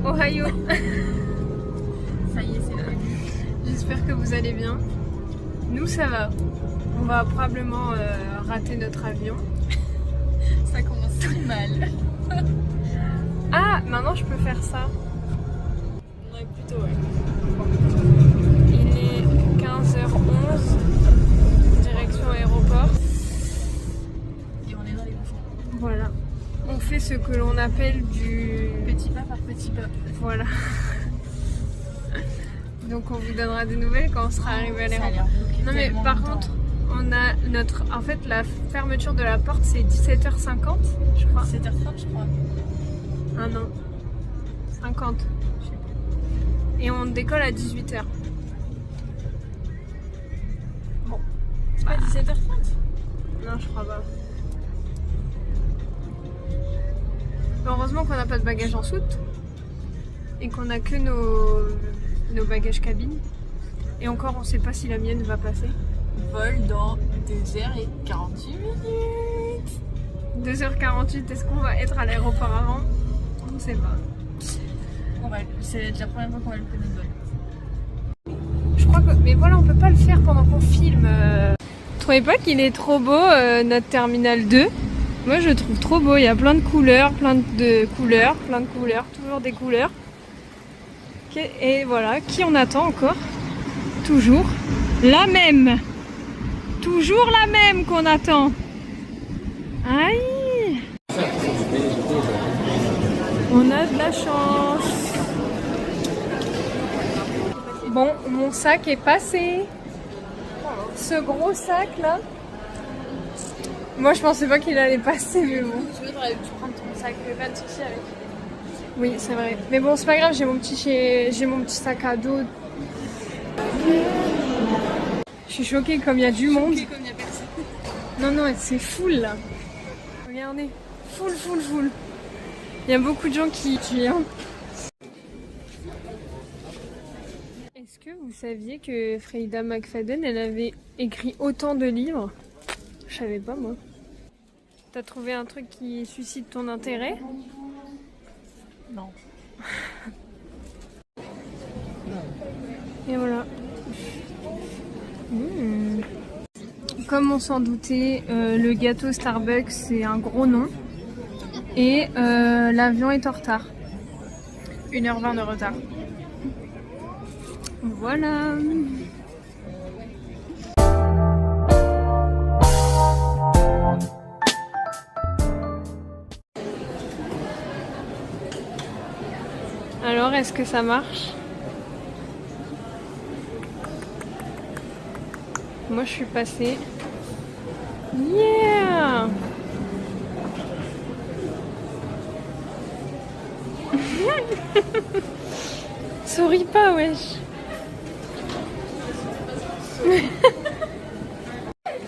Ohio. Ça y est, c'est là. J'espère que vous allez bien. Nous, ça va. On va probablement rater notre avion. Ça commence très mal. Ah, maintenant je peux faire ça. Ouais, plutôt, ouais. Il est 15h11, direction aéroport. Et on est dans les bouchons. Voilà. On fait ce que l'on appelle du... Petit pas par petit pas. Voilà. Donc on vous donnera des nouvelles quand on sera arrivé à Ça a l'aéroport. l'air bloqué Non mais tellement par longtemps. contre, on a notre... En fait, la fermeture de la porte, c'est 17h50, je crois. 7h30, je crois. Ah non. 50. Je sais pas. Et on décolle à 18h. Bon. C'est pas 17h30? Non, je crois pas. Heureusement qu'on n'a pas de bagages en soute. Et qu'on a que nos bagages cabine. Et encore, on sait pas si la mienne va passer. Vol dans 2h48 minutes. 2h48, est-ce qu'on va être à l'aéroport avant? On ne sait pas. C'est la première fois qu'on va le prendre notre vol. Je crois que... Mais voilà, on peut pas le faire pendant qu'on filme. Vous trouvez pas qu'il est trop beau, notre terminal 2? Moi, je le trouve trop beau. Il y a plein de couleurs, toujours des couleurs. Et voilà, qui on attend encore? Toujours la même. Toujours la même qu'on attend. Aïe! On a de la chance. Bon, mon sac est passé. Ce gros sac là. Moi je pensais pas qu'il allait passer, mais bon. Tu veux, t'aurais dû prendre ton sac, pas de soucis avec. Oui, c'est vrai. Mais bon, c'est pas grave, j'ai mon petit sac à dos. Je suis choquée comme il y a du monde. Comme il y a personne. Non, non, c'est full là. Regardez, full. Il y a beaucoup de gens qui viennent. Est-ce que vous saviez que Freida McFadden, elle avait écrit autant de livres? Je savais pas moi. T'as trouvé un truc qui suscite ton intérêt? Non. Et voilà. Comme on s'en doutait, le gâteau Starbucks c'est un gros nom. Et l'avion est en retard. 1h20 de retard. Voilà. Alors, est-ce que ça marche? Moi, je suis passée. Yeah! Souris pas, wesh.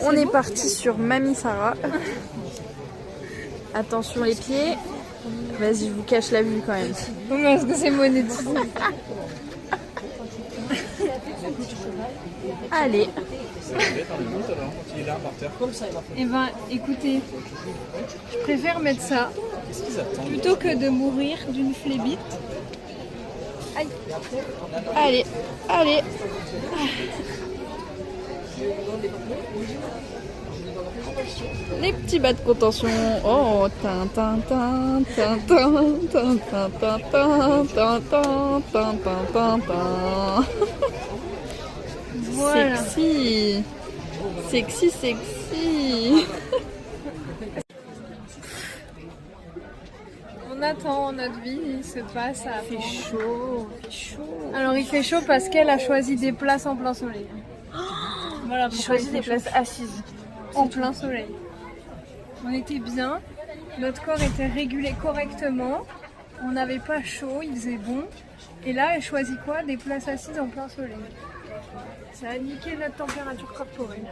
On est parti sur Mamie Sarah. Attention les pieds. Vas-y, je vous cache la vue quand même. Oui, parce que c'est monétisé. Allez. Eh ben, écoutez, je préfère mettre ça plutôt que de mourir d'une phlébite. Aïe. Allez. Les petits bas de contention. Oh, tin. Voilà. Sexy. On attend, notre vie se passe à... Il fait chaud. Alors il fait chaud parce qu'elle a choisi des places en plein soleil. Voilà, J'ai pourquoi choisi il des fait chaud. places assises. En plein soleil. On était bien, notre corps était régulé correctement, on n'avait pas chaud, il faisait bon. Et là, elle choisit quoi? Des places assises en plein soleil. Ça a niqué notre température corporelle.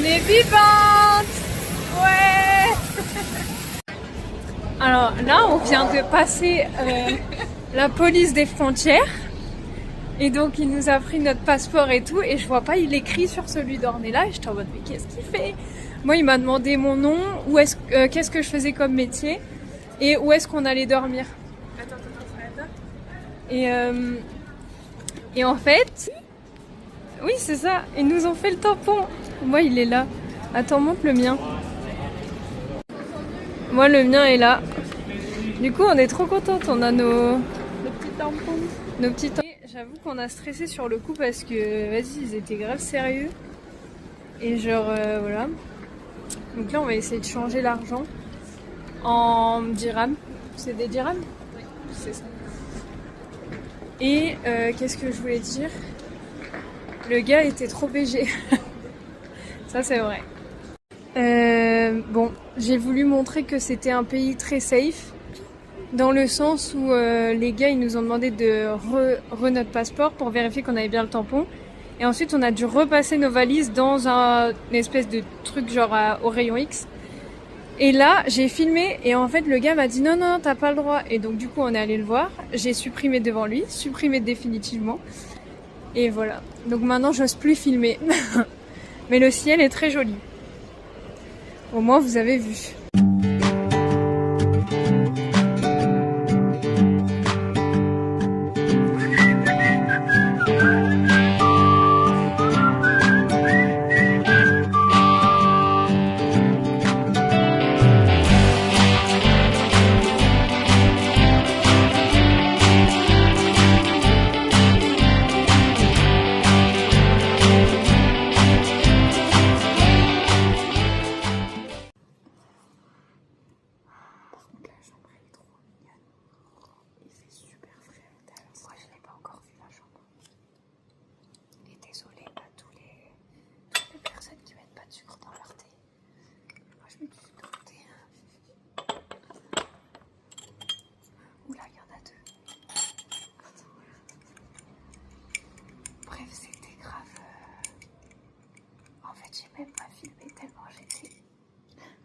est vivantes. Ouais. Alors là, on vient de passer la police des frontières. Et donc il nous a pris notre passeport et tout. Et je vois pas, il écrit sur celui d'Ornella. Et j'étais en mode, mais qu'est-ce qu'il fait? Moi, il m'a demandé mon nom, qu'est-ce que je faisais comme métier et où est-ce qu'on allait dormir. Attends. Et en fait, oui, c'est ça. Ils nous ont fait le tampon. Moi, il est là. Attends, montre le mien. Moi, le mien est là. Du coup, on est trop contentes. On a nos petits tampons. Nos petits tampons. J'avoue qu'on a stressé sur le coup parce que, vas-y, ils étaient grave sérieux. Et genre, voilà. Donc là, on va essayer de changer l'argent en dirhams. C'est des dirhams? Oui, c'est ça. Et qu'est-ce que je voulais dire? Le gars était trop BG. Ça, c'est vrai. Bon, j'ai voulu montrer que c'était un pays très safe. Dans le sens où les gars, ils nous ont demandé de notre passeport pour vérifier qu'on avait bien le tampon. Et ensuite, on a dû repasser nos valises dans une espèce de truc genre au rayon X. Et là, j'ai filmé et en fait, le gars m'a dit non, t'as pas le droit. Et donc, du coup, on est allé le voir. J'ai supprimé devant lui, supprimé définitivement. Et voilà. Donc maintenant, j'ose plus filmer. Mais le ciel est très joli. Au moins, vous avez vu.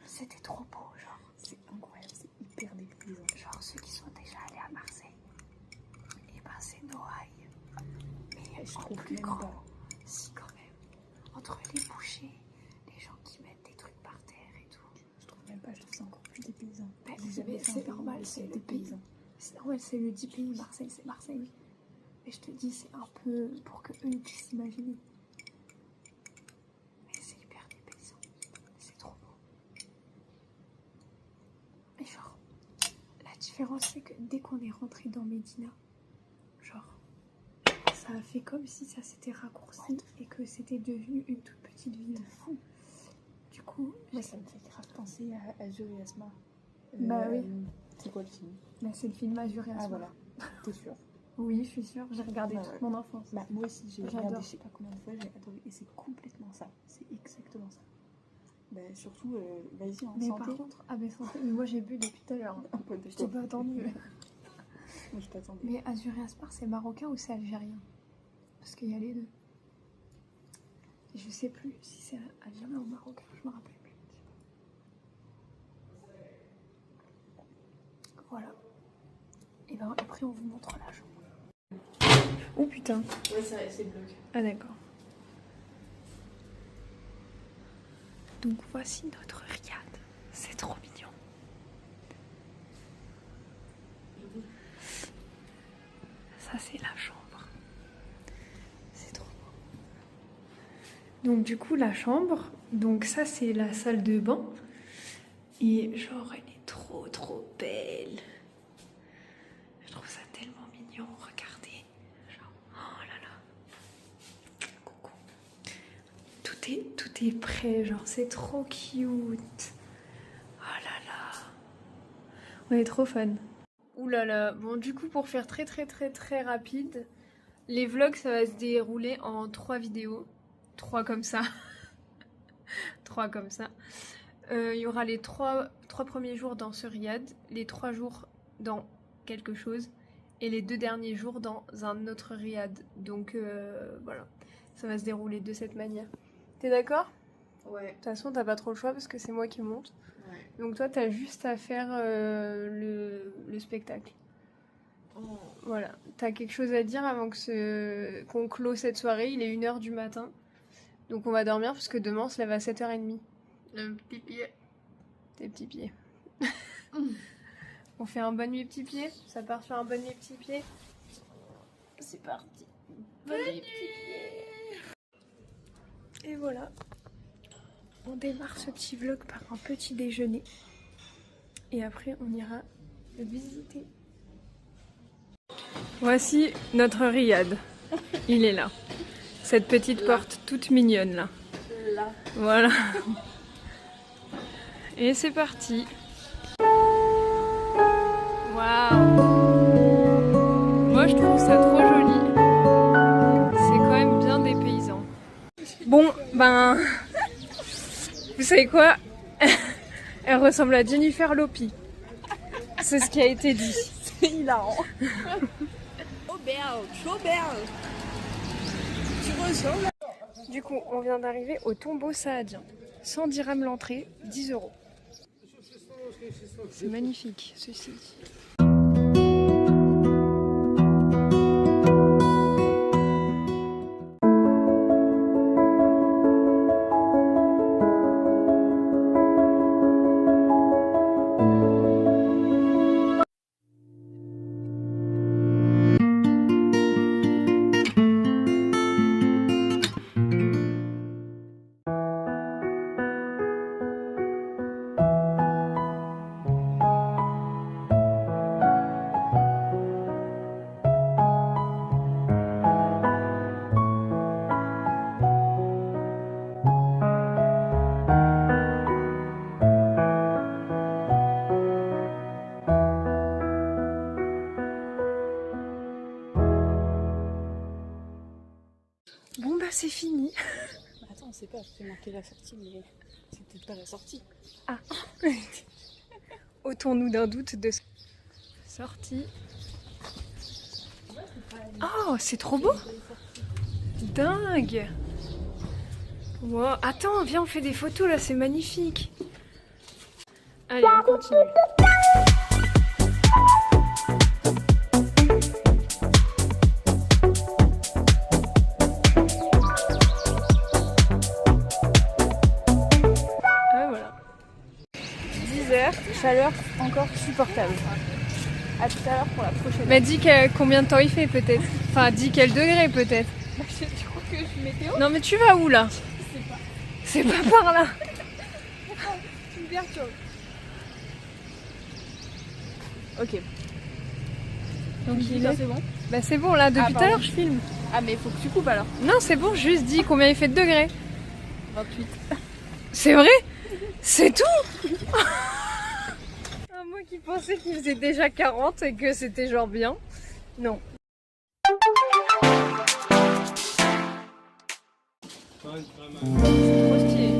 C'était trop beau, genre. C'est incroyable, c'est hyper dépaysant. Genre, ceux qui sont déjà allés à Marseille, et ben c'est Noailles. Mais je trouve plus grand. Pas. Si, quand même. Entre les bouchers, les gens qui mettent des trucs par terre et tout. Je trouve même pas, je trouve ça encore plus dépaysant. Ben, c'est normal, c'est le pays. C'est normal, c'est le 10 pays. Marseille, c'est Marseille. Mais je te dis, c'est un peu pour que eux puissent s'imaginer. La différence, c'est que dès qu'on est rentré dans Médina, genre, ça a fait comme si ça s'était raccourci et que c'était devenu une toute petite ville. Fou. Du coup, moi, ça me fait grave penser à Azur et Asma. Bah oui. C'est quoi le film? Bah, c'est le film Azur et Asma. Ah voilà. T'es sûre? Oui, je suis sûre. J'ai regardé toute mon enfance. Bah, moi aussi, j'ai regardé je sais pas combien de fois, j'ai adoré. Et c'est complètement ça. C'est exactement ça. Bah, surtout, vas-y, en mais santé. Par contre, ah, mais santé, mais moi j'ai bu depuis tout à l'heure. Hein. Je t'ai pas attendu. Moi je t'attendais. Mais Azur et Asmar, c'est marocain ou c'est algérien? Parce qu'il y a les deux. Et je sais plus si c'est algérien ou marocain, je me rappelle plus. Voilà. Et ben après, on vous montre la chambre. Oh putain. Ouais, c'est bloqué. Ah, d'accord. Donc voici notre riad, c'est trop mignon. Ça c'est la chambre, c'est trop beau. Donc du coup la chambre, donc ça c'est la salle de bain. Et genre elle est trop belle. Je trouve ça tellement mignon, regardez. Genre, oh là là. Coucou. Tout est prêt, genre c'est trop cute. Oh là là. On est trop fan. Ouh là là. Bon du coup pour faire très rapide, les vlogs ça va se dérouler en 3 vidéos. 3 comme ça. 3 comme ça. Il y aura les 3 premiers jours dans ce riad, les 3 jours dans quelque chose et les 2 derniers jours dans un autre riad. Donc voilà, ça va se dérouler de cette manière. T'es d'accord? Ouais. De toute façon, t'as pas trop le choix parce que c'est moi qui monte. Ouais. Donc toi, t'as juste à faire le spectacle. Oh. Voilà. T'as quelque chose à dire avant qu'on clôt cette soirée. Il est 1h du matin. Donc on va dormir parce que demain on se lève à 7h30. Le petit pied. Tes petits pieds. On fait un bonne nuit petit pied. Ça part sur un bonne nuit petit pied. C'est parti. Bonne nuit petit pied. Et voilà. On démarre ce petit vlog par un petit déjeuner. Et après on ira le visiter. Voici notre riad. Il est là. Cette petite porte toute mignonne là. Là. Voilà. Et c'est parti. Waouh. Moi je trouve ça trop joli. C'est quand même bien dépaysant. Bon, ben... Vous savez quoi? Elle ressemble à Jennifer Lopez. C'est ce qui a été dit. C'est hilarant. Trop belle. Tu ressembles. Du coup, on vient d'arriver au tombeau saadien. 110 dirhams l'entrée, 10 €. C'est magnifique, ceci. Bon bah c'est fini. Attends, on sait pas, j'ai marqué la sortie, mais c'est peut-être pas la sortie. Ah. Ôtons-nous d'un doute de sortie. Oh, c'est trop beau. Dingue. Wow. Attends, viens, on fait des photos là, c'est magnifique. Allez, on continue. Chaleur encore supportable. A tout à l'heure pour la prochaine. Mais dis combien de temps il fait peut-être. Enfin, dis quel degré peut-être. Tu crois que je suis météo? Non mais tu vas où là? Je sais pas. C'est pas par là. Tu me perturbes. Ok. Donc il est... c'est bon? Bah c'est bon là, depuis tout à l'heure je filme. Ah mais il faut que tu coupes alors. Non c'est bon, juste dis combien il fait de degrés. 28. C'est vrai? C'est tout? Moi qui pensais qu'il faisait déjà 40 et que c'était genre bien. Non. Trop stylé.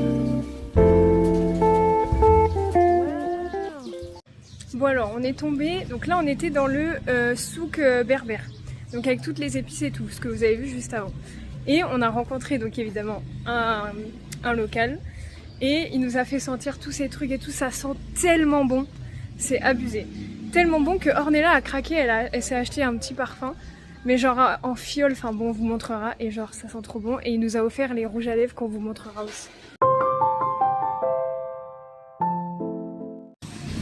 Bon alors on est tombé, donc là on était dans le souk berbère. Donc avec toutes les épices et tout, ce que vous avez vu juste avant. Et on a rencontré donc évidemment un local. Et il nous a fait sentir tous ces trucs et tout, ça sent tellement bon. C'est abusé. Tellement bon que Ornella a craqué, elle s'est acheté un petit parfum. Mais genre en fiole, enfin bon on vous montrera. Et genre ça sent trop bon. Et il nous a offert les rouges à lèvres qu'on vous montrera aussi.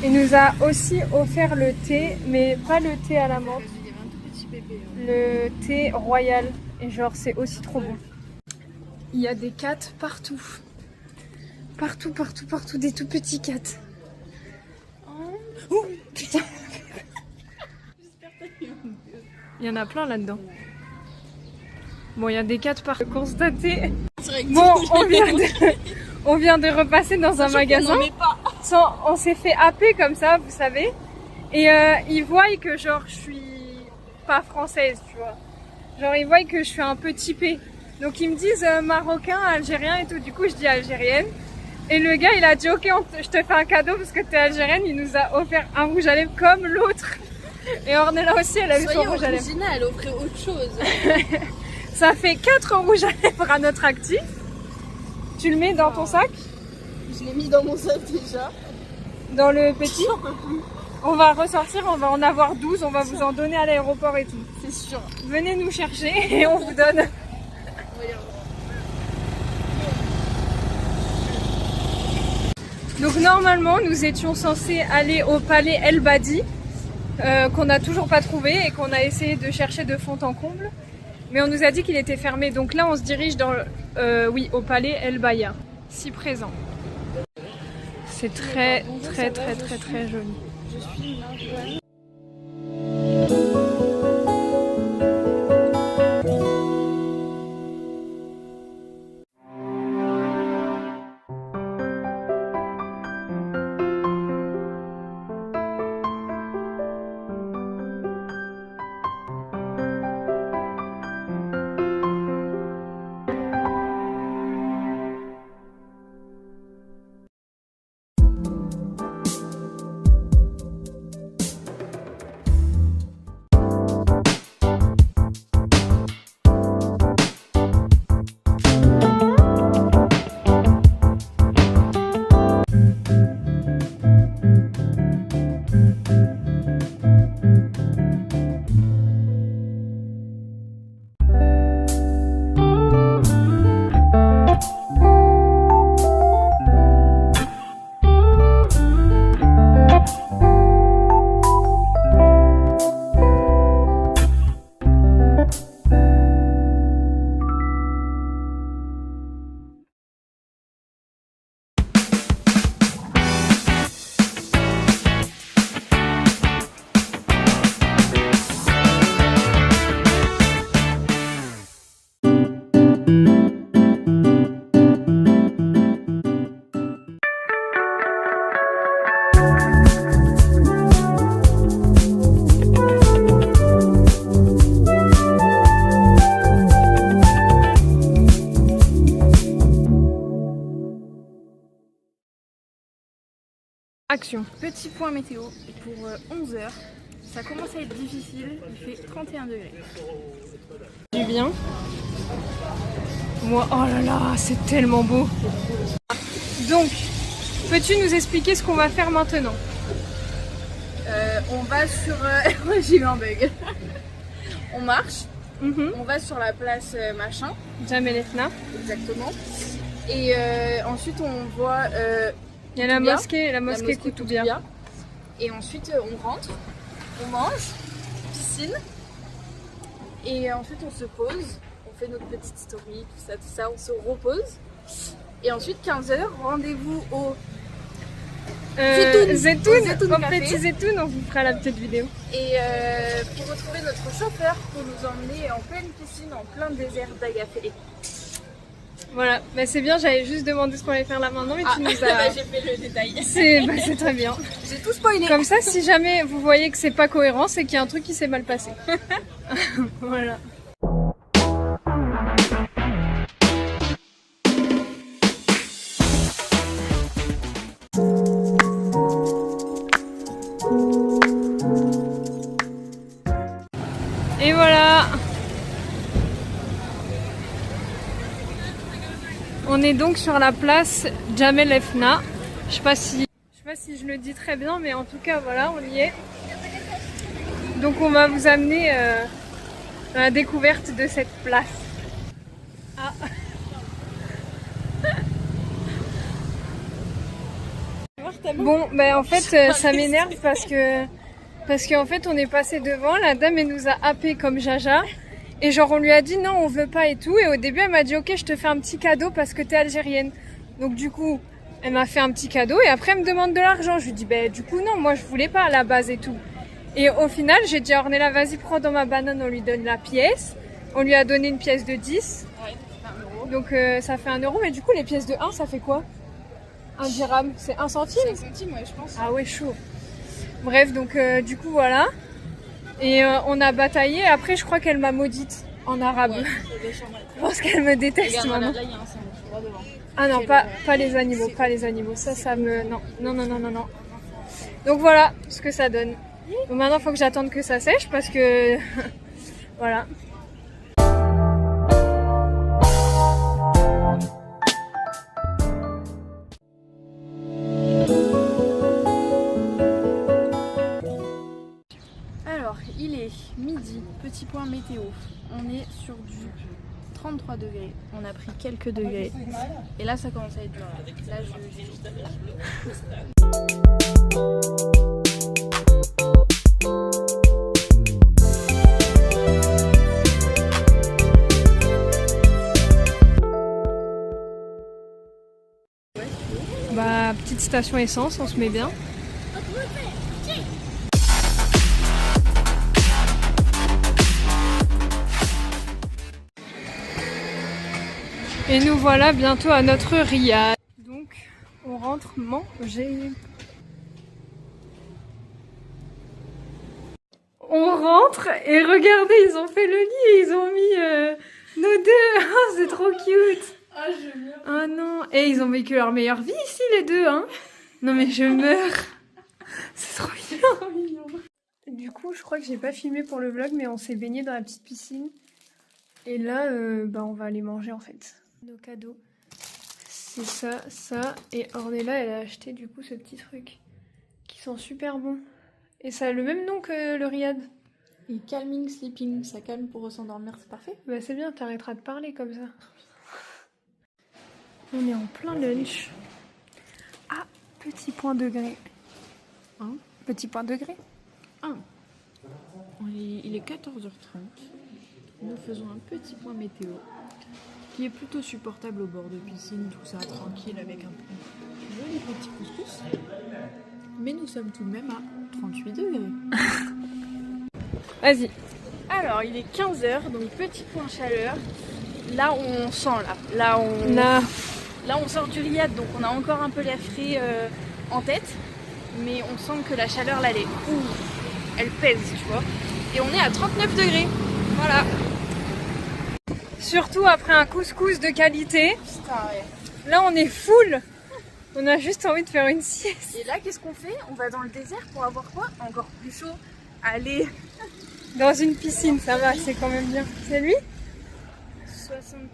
Il nous a aussi offert le thé, mais pas le thé à la menthe. Le thé royal. Et genre c'est aussi trop bon. Il y a des cats partout. Partout, partout, partout, des tout petits cats. Oh. Il y en a plein là-dedans. Bon, il y a des cats par constater. Bon, on vient de repasser dans un magasin. On s'est fait happer comme ça, vous savez. Et ils voient que genre je suis pas française, tu vois. Genre ils voient que je suis un peu typée. Donc ils me disent marocain, algérien et tout. Du coup je dis algérienne. Et le gars il a dit ok je te fais un cadeau parce que t'es algérienne. Il nous a offert un rouge à lèvres comme l'autre. Et Ornella aussi elle a eu son rouge à lèvres. Gina elle offrait autre chose. Ça fait 4 rouges à lèvres à notre actif. Tu le mets dans ton sac? Je l'ai mis dans mon sac déjà. Dans le petit? On va ressortir, on va en avoir 12, on va vous en donner à l'aéroport et tout. C'est sûr. Venez nous chercher et on vous donne. Donc normalement, nous étions censés aller au palais El Badi, qu'on n'a toujours pas trouvé et qu'on a essayé de chercher de fond en comble. Mais on nous a dit qu'il était fermé. Donc là, on se dirige dans, au palais El Baya, si présent. C'est très joli. Je suis Marjolaine. Action. Petit point météo pour 11h. Ça commence à être difficile, il fait 31 degrés. Du bien. Moi, oh là là, c'est tellement beau. Donc, peux-tu nous expliquer ce qu'on va faire maintenant? On va sur... j'ai eu un bug. On marche, on va sur la place machin. Jamel Efna. Exactement. Et ensuite on voit... il y a la mosquée Koutoubia. Et ensuite on rentre, on mange, piscine. Et ensuite on se pose, on fait notre petite story, tout ça, on se repose. Et ensuite 15h, rendez-vous au Zetoun, Zetoun au Café. petit Zetoun, on vous fera la petite vidéo. Et pour retrouver notre chauffeur pour nous emmener en pleine piscine, en plein désert d'Agafé. Voilà, bah c'est bien, j'avais juste demandé ce qu'on allait faire là maintenant, mais tu nous as... Bah, j'ai fait le détail. C'est très bien. J'ai tout spoilé. Comme ça, si jamais vous voyez que c'est pas cohérent, c'est qu'il y a un truc qui s'est mal passé. Voilà. Et voilà. On est donc sur la place Jamel Efna. Je sais pas si je le dis très bien, mais en tout cas voilà, on y est. Donc on va vous amener à la découverte de cette place. Ah. Bon, ben en fait ça m'énerve parce qu'en fait on est passé devant, la dame elle nous a happé comme jaja. Et genre on lui a dit non on veut pas et tout, et au début elle m'a dit ok je te fais un petit cadeau parce que t'es algérienne. Donc du coup elle m'a fait un petit cadeau et après elle me demande de l'argent. Je lui dis ben du coup non, moi je voulais pas à la base et tout. Et au final j'ai dit à Ornella vas-y prends dans ma banane, on lui donne la pièce. On lui a donné une pièce de 10. Ouais, ça fait 1 €. Donc ça fait 1 €, mais du coup les pièces de 1 ça fait quoi? 1 dirham, c'est 1 centime? 5 centimes ouais je pense. Ah ouais chaud. Bref donc du coup voilà. Et on a bataillé, après je crois qu'elle m'a maudite en arabe. Ouais, Je pense qu'elle me déteste regarde, maintenant. là il y a un singe, droit devant. Ah non, pas les animaux, pas les animaux. Ça me... Non. Donc voilà ce que ça donne. Donc maintenant il faut que j'attende que ça sèche parce que... voilà. petit point météo. On est sur du 33 degrés. On a pris quelques degrés. Et là, ça commence à être dur. Là, j'hésite. Bah, petite station essence, on se met bien. Et nous voilà bientôt à notre riad. Donc, on rentre manger. On rentre et regardez, ils ont fait le lit et ils ont mis nos deux. Oh, c'est trop cute. Ah, je meurs. Ah non. Et ils ont vécu leur meilleure vie ici, les deux, hein. Non mais je meurs. C'est trop mignon. Du coup, je crois que j'ai pas filmé pour le vlog, mais on s'est baigné dans la petite piscine. Et là, bah, on va aller manger en fait. Nos cadeaux. C'est ça, ça. Et Ornella, elle a acheté du coup ce petit truc. Qui sont super bons. Et ça a le même nom que le riad. Et calming sleeping, ça calme pour s'endormir, c'est parfait. Bah c'est bien, t'arrêteras de parler comme ça. On est en plein lunch. Ah, petit point degré. Hein? Petit point degré. Il est 14h30. Nous faisons un petit point météo qui est plutôt supportable au bord de piscine, tout ça, tranquille, avec un joli petit couscous. Mais nous sommes tout de même à 38 degrés. Vas-y. Alors, il est 15h, donc petit point chaleur. Là, on sent, là on sort du riad, donc on a encore un peu l'air frais en tête. Mais on sent que la chaleur, là, elle pèse, tu vois. Et on est à 39 degrés. Voilà. Surtout après un couscous de qualité. Putain, ouais. Là, on est full. On a juste envie de faire une sieste. Et là, qu'est-ce qu'on fait? On va dans le désert pour avoir quoi? Encore plus chaud. Allez. Dans une piscine, ça va, c'est quand même bien. C'est lui? 60.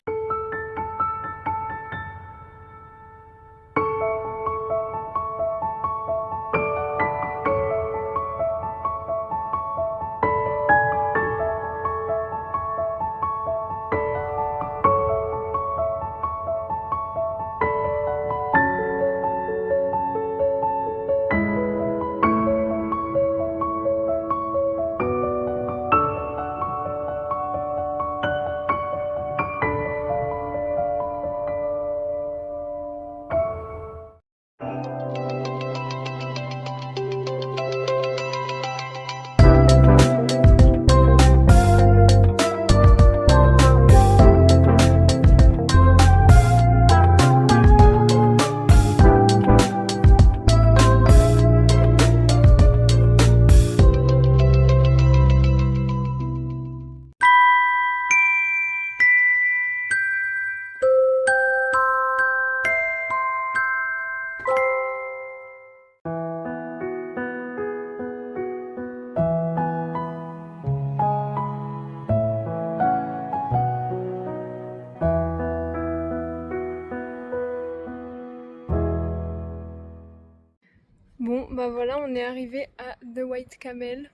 Bon, bah voilà, on est arrivé à The White Camel.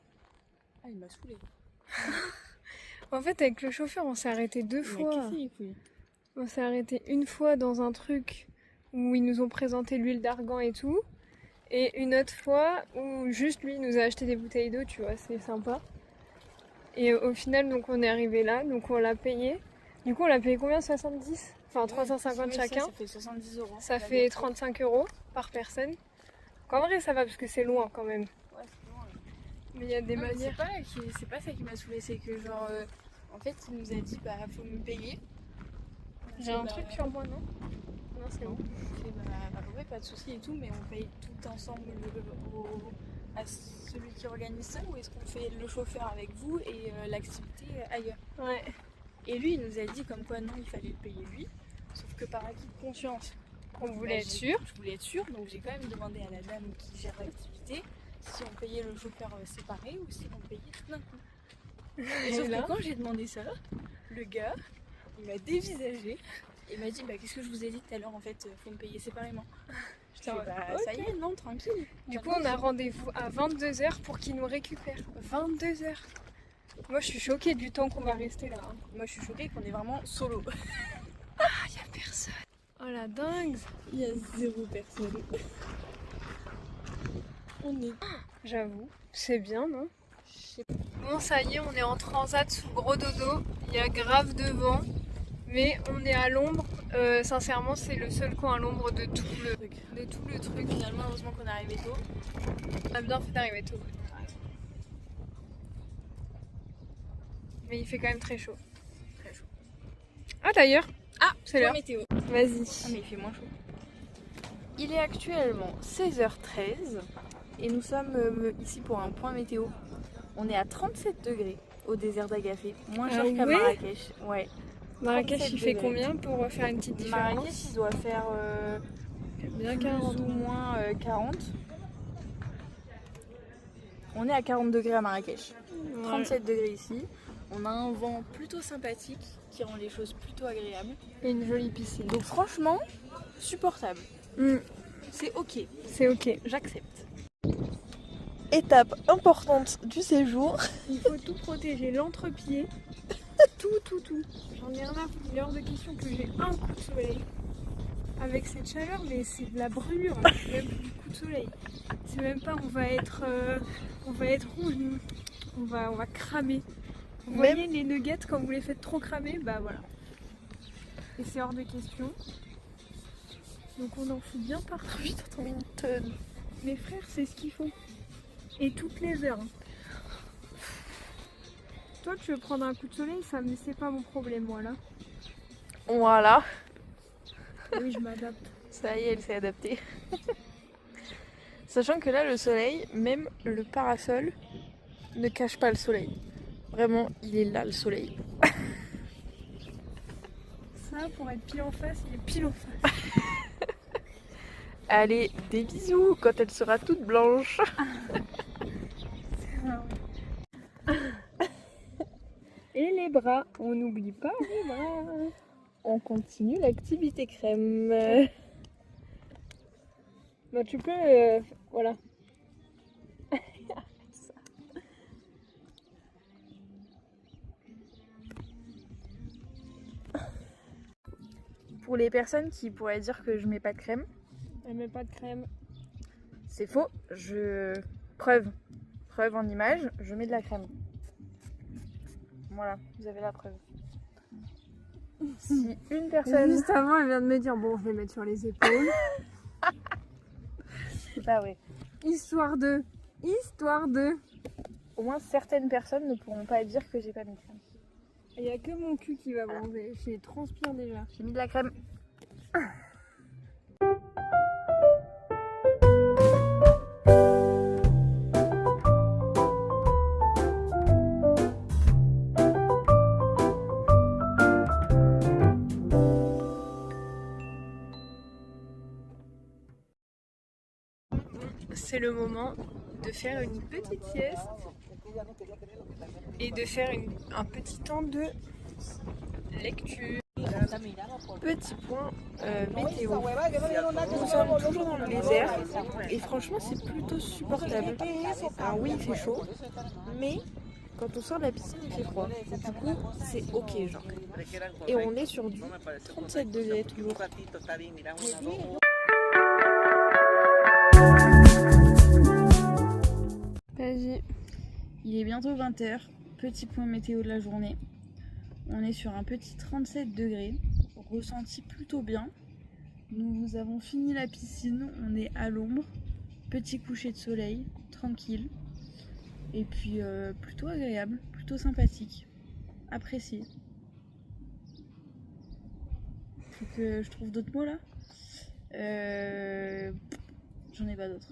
Ah, il m'a saoulé. En fait, avec le chauffeur, on s'est arrêté deux fois. On s'est arrêté une fois dans un truc où ils nous ont présenté l'huile d'argan et tout. Et une autre fois où juste lui nous a acheté des bouteilles d'eau, tu vois, c'est sympa. Et au final, donc on est arrivé là, donc on l'a payé. Du coup, on l'a payé combien? 70? Enfin, 350 chacun. Ça fait 70 euros. Ça fait 35 € par personne. En vrai, ça va parce que c'est loin quand même. Ouais, c'est loin. Mais il y a des manières. C'est pas ça qui m'a saoulé, c'est que genre, en fait, il nous a dit, bah, faut me payer. J'ai un truc sur moi, non? Non, c'est bon. Ouais, pas de soucis et tout, mais on paye tout ensemble à celui qui organise ça, ou est-ce qu'on fait le chauffeur avec vous et l'activité ailleurs? Ouais. Et lui, il nous a dit comme quoi non, il fallait le payer lui, sauf que par acquis de conscience, On voulait être sûr. je voulais être sûre, donc j'ai quand même demandé à la dame qui gère l'activité si on payait le chauffeur séparé ou si on payait tout d'un coup. Et sauf que quand j'ai demandé ça, le gars, il m'a dévisagé et m'a dit bah qu'est-ce que je vous ai dit tout à l'heure, en fait faut me payer séparément. Je dis bah ça y est, non, tranquille. Du coup, on a rendez-vous à 22 h pour qu'il nous récupère. 22 h. Moi je suis choquée du temps qu'on va rester là. Moi je suis choquée qu'on est vraiment solo. Ah, y a personne. Oh la dingue. Il y a 0 personne. On est... J'avoue, c'est bien, non? Bon, ça y est, on est en transat sous gros dodo. Il y a grave de vent, mais on est à l'ombre. Sincèrement, c'est le seul coin à l'ombre de tout le truc. Finalement, heureusement qu'on est arrivé tôt. On a bien fait d'arriver tôt. Mais il fait quand même très chaud. Très chaud. Ah d'ailleurs, c'est la l'heure. météo. Vas-y. Ah mais il fait moins chaud. Il est actuellement 16h13 et nous sommes ici pour un point météo. On est à 37 degrés au désert d'Agafé, moins cher qu'à ouais Marrakech. Ouais. Marrakech, il fait degrés. combien pour faire une petite différence? Marrakech, il doit faire Bien plus 40. ou moins 40. On est à 40 degrés à Marrakech. 37 degrés ici. On a un vent plutôt sympathique qui rend les choses plutôt agréables. Et une jolie piscine. Donc franchement, supportable. C'est ok. C'est ok. J'accepte. Étape importante du séjour. Il faut tout protéger, l'entrepied, tout. J'en ai rien à foutre, il est hors de question que j'ai un coup de soleil. Avec cette chaleur, mais c'est de la brûlure, c'est même plus du coup de soleil. C'est même pas, on va être rouge, nous. On va cramer. Vous voyez les nuggets quand vous les faites trop cramer, bah voilà. Et c'est hors de question. Donc on en fout bien partout. Une tonne. Mes frères, c'est ce qu'il faut. Et toutes les heures. Toi, tu veux prendre un coup de soleil, ça me c'est pas mon problème, moi là. Voilà. Oui, je m'adapte. Ça y est, elle s'est adaptée. Sachant que là, le soleil, même le parasol, ne cache pas le soleil. Vraiment, il est là, le soleil. Ça, pour être pile en face, il est pile en face. Allez, des bisous quand elle sera toute blanche. Et les bras, on n'oublie pas les bras. On continue l'activité crème. Bah, tu peux, voilà. Pour les personnes qui pourraient dire que je mets pas de crème, Elle met pas de crème. c'est faux. Preuve en image, je mets de la crème. Voilà, vous avez la preuve. Si une personne... Juste avant, elle vient de me dire, bon, je vais mettre sur les épaules. C'est pas vrai. Histoire de. Au moins certaines personnes ne pourront pas dire que j'ai pas mis de crème. Il n'y a que mon cul qui va bronzer. Je transpire déjà. J'ai mis de la crème. C'est le moment de faire une petite sieste et de faire un petit temps de lecture. Petit point météo. Nous sommes toujours dans le désert et franchement c'est plutôt supportable. Alors oui il fait chaud, mais quand on sort de la piscine il fait froid. Du coup c'est ok genre. Et on est sur du 37 degrés toujours. Vas-y. Il est bientôt 20h, petit point météo de la journée. On est sur un petit 37 degrés, ressenti plutôt bien. Nous avons fini la piscine, on est à l'ombre, petit coucher de soleil, tranquille. Et puis plutôt agréable, plutôt sympathique, apprécié. Faut que je trouve d'autres mots là. J'en ai pas d'autres.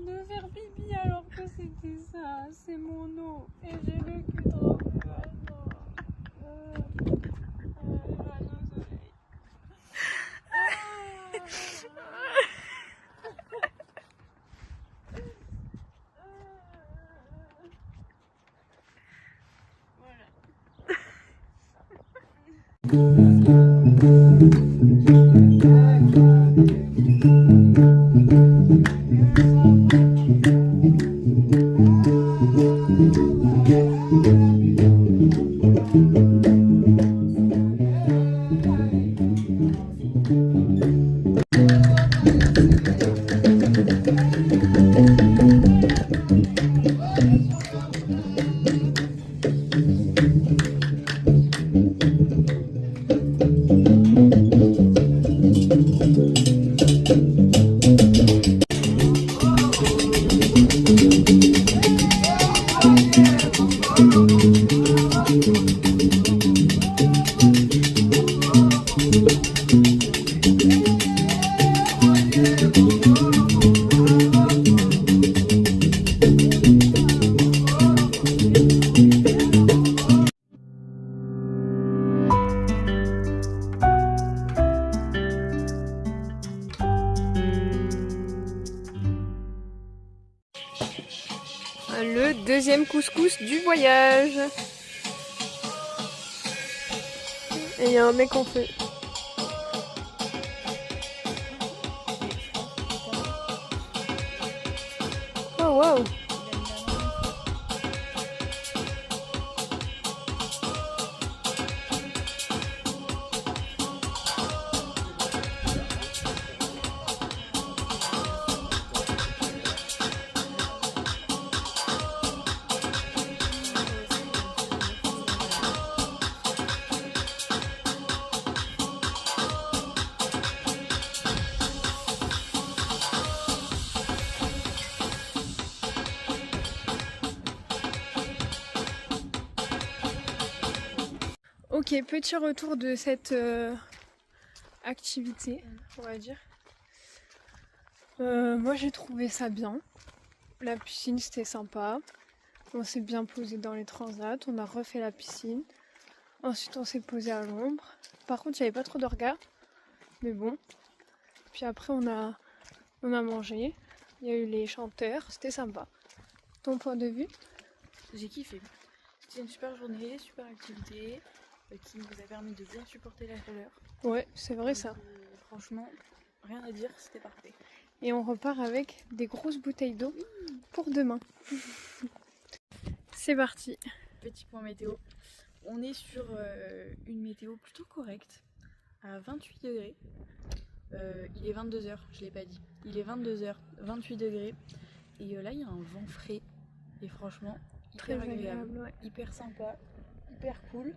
De faire pipi alors que c'était ça, c'est mon eau et j'ai le cul trop voilà. deuxième couscous du voyage. Et il y a un mec en feu. Oh waouh! Ok, petit retour de cette activité, on va dire. Moi j'ai trouvé ça bien. La piscine c'était sympa. On s'est bien posé dans les transats, on a refait la piscine. Ensuite on s'est posé à l'ombre. Par contre il n'y avait pas trop de regards. Mais bon. Puis après on a mangé. Il y a eu les chanteurs, c'était sympa. Ton point de vue? J'ai kiffé. C'était une super journée, super activité qui nous a permis de bien supporter la chaleur. Ouais, c'est vrai ça. Franchement, rien à dire, c'était parfait. Et on repart avec des grosses bouteilles d'eau pour demain. C'est parti. Petit point météo. On est sur une météo plutôt correcte, à 28 degrés. Il est 22h, je l'ai pas dit. Il est 22h, 28 degrés. Et là, il y a un vent frais. Et franchement, hyper agréable, ouais. hyper sympa, hyper cool,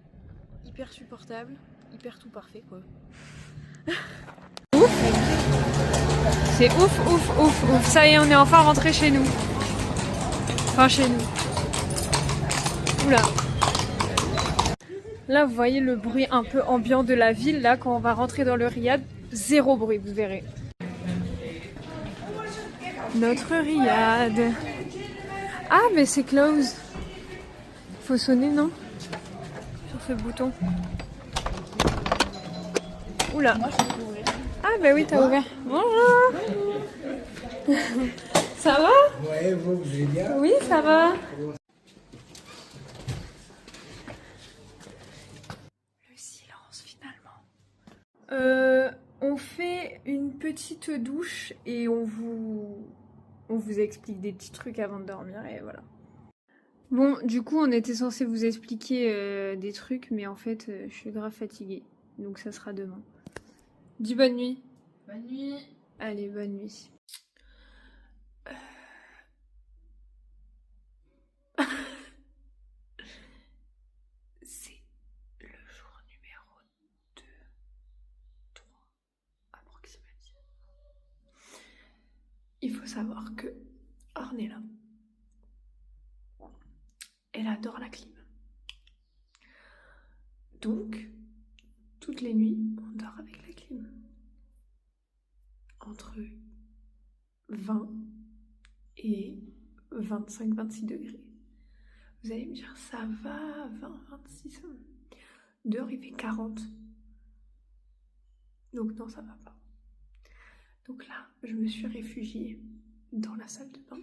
hyper supportable, hyper tout parfait quoi. C'est ouf. Ça y est, on est enfin rentré chez nous. Enfin, chez nous. Oula. Là, vous voyez le bruit un peu ambiant de la ville. Là, quand on va rentrer dans le riad, zéro bruit, vous verrez. Notre riad. Ah, mais c'est close. Faut sonner, non? Sur ce bouton. Oula. Moi, je peux ouvrir. Ah, bah oui, t'as ouvert. Bonjour. Ça va? Ouais, vous allez bien? Oui, ça va. Le silence, finalement. On fait une petite douche et on vous explique des petits trucs avant de dormir et voilà. Bon, du coup, on était censé vous expliquer des trucs, mais en fait, je suis grave fatiguée. Donc ça sera demain. Dis bonne nuit. Bonne nuit. Allez, bonne nuit. C'est le jour numéro 2, 3, approximativement. Il faut savoir que Ornella, elle adore la clim. Donc, toutes les nuits, on dort avec la clim. Entre 20 et 25-26 degrés. Vous allez me dire, ça va, 20-26. Dehors, il fait 40. Donc non, ça va pas. Donc là, je me suis réfugiée dans la salle de bain,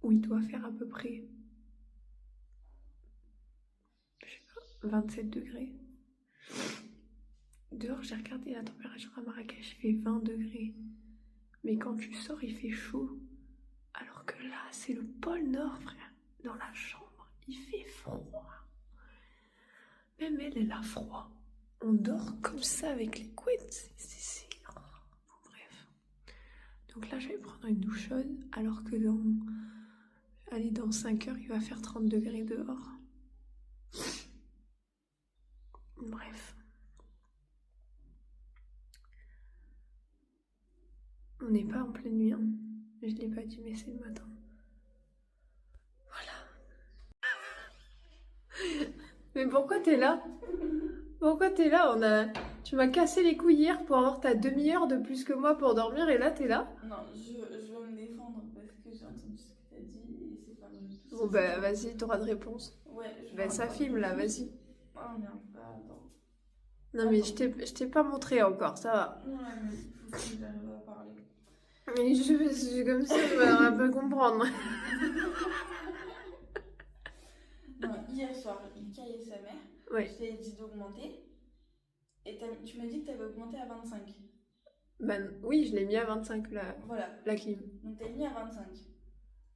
où il doit faire à peu près, je sais pas, 27 degrés. Dehors, j'ai regardé la température à Marrakech, il fait 20 degrés. Mais quand tu sors, il fait chaud. Alors que là, c'est le pôle Nord, frère. Dans la chambre, il fait froid. Même elle a froid. On dort comme ça avec les couettes. Bon, bref. Donc là, je vais prendre une douche chaude, alors que dans 5 heures, il va faire 30 degrés dehors. Bref. On n'est pas en pleine nuit, hein. Je l'ai pas dit, mais c'est le matin. Voilà. Mais pourquoi t'es là? Pourquoi t'es là? Tu m'as cassé les couilles hier pour avoir ta demi-heure de plus que moi pour dormir et là t'es là? Non, je veux me défendre parce que j'ai entendu ce que t'as dit et c'est pas vrai. Bon bah vas-y, t'auras de réponse. Ouais, Bah ça filme là, vas-y. Oh merde, attends. Non mais je t'ai pas montré encore, ça va. Ouais, mais il faut que j'arrive à parler. Mais je suis comme ça, on va pas comprendre. Non, hier soir, Ilka et sa mère, Ouais. je t'avais dit d'augmenter. Et tu m'as dit que tu avais augmenté à 25. Ben oui, je l'ai mis à 25 Voilà. la clim. Donc t'as mis à 25.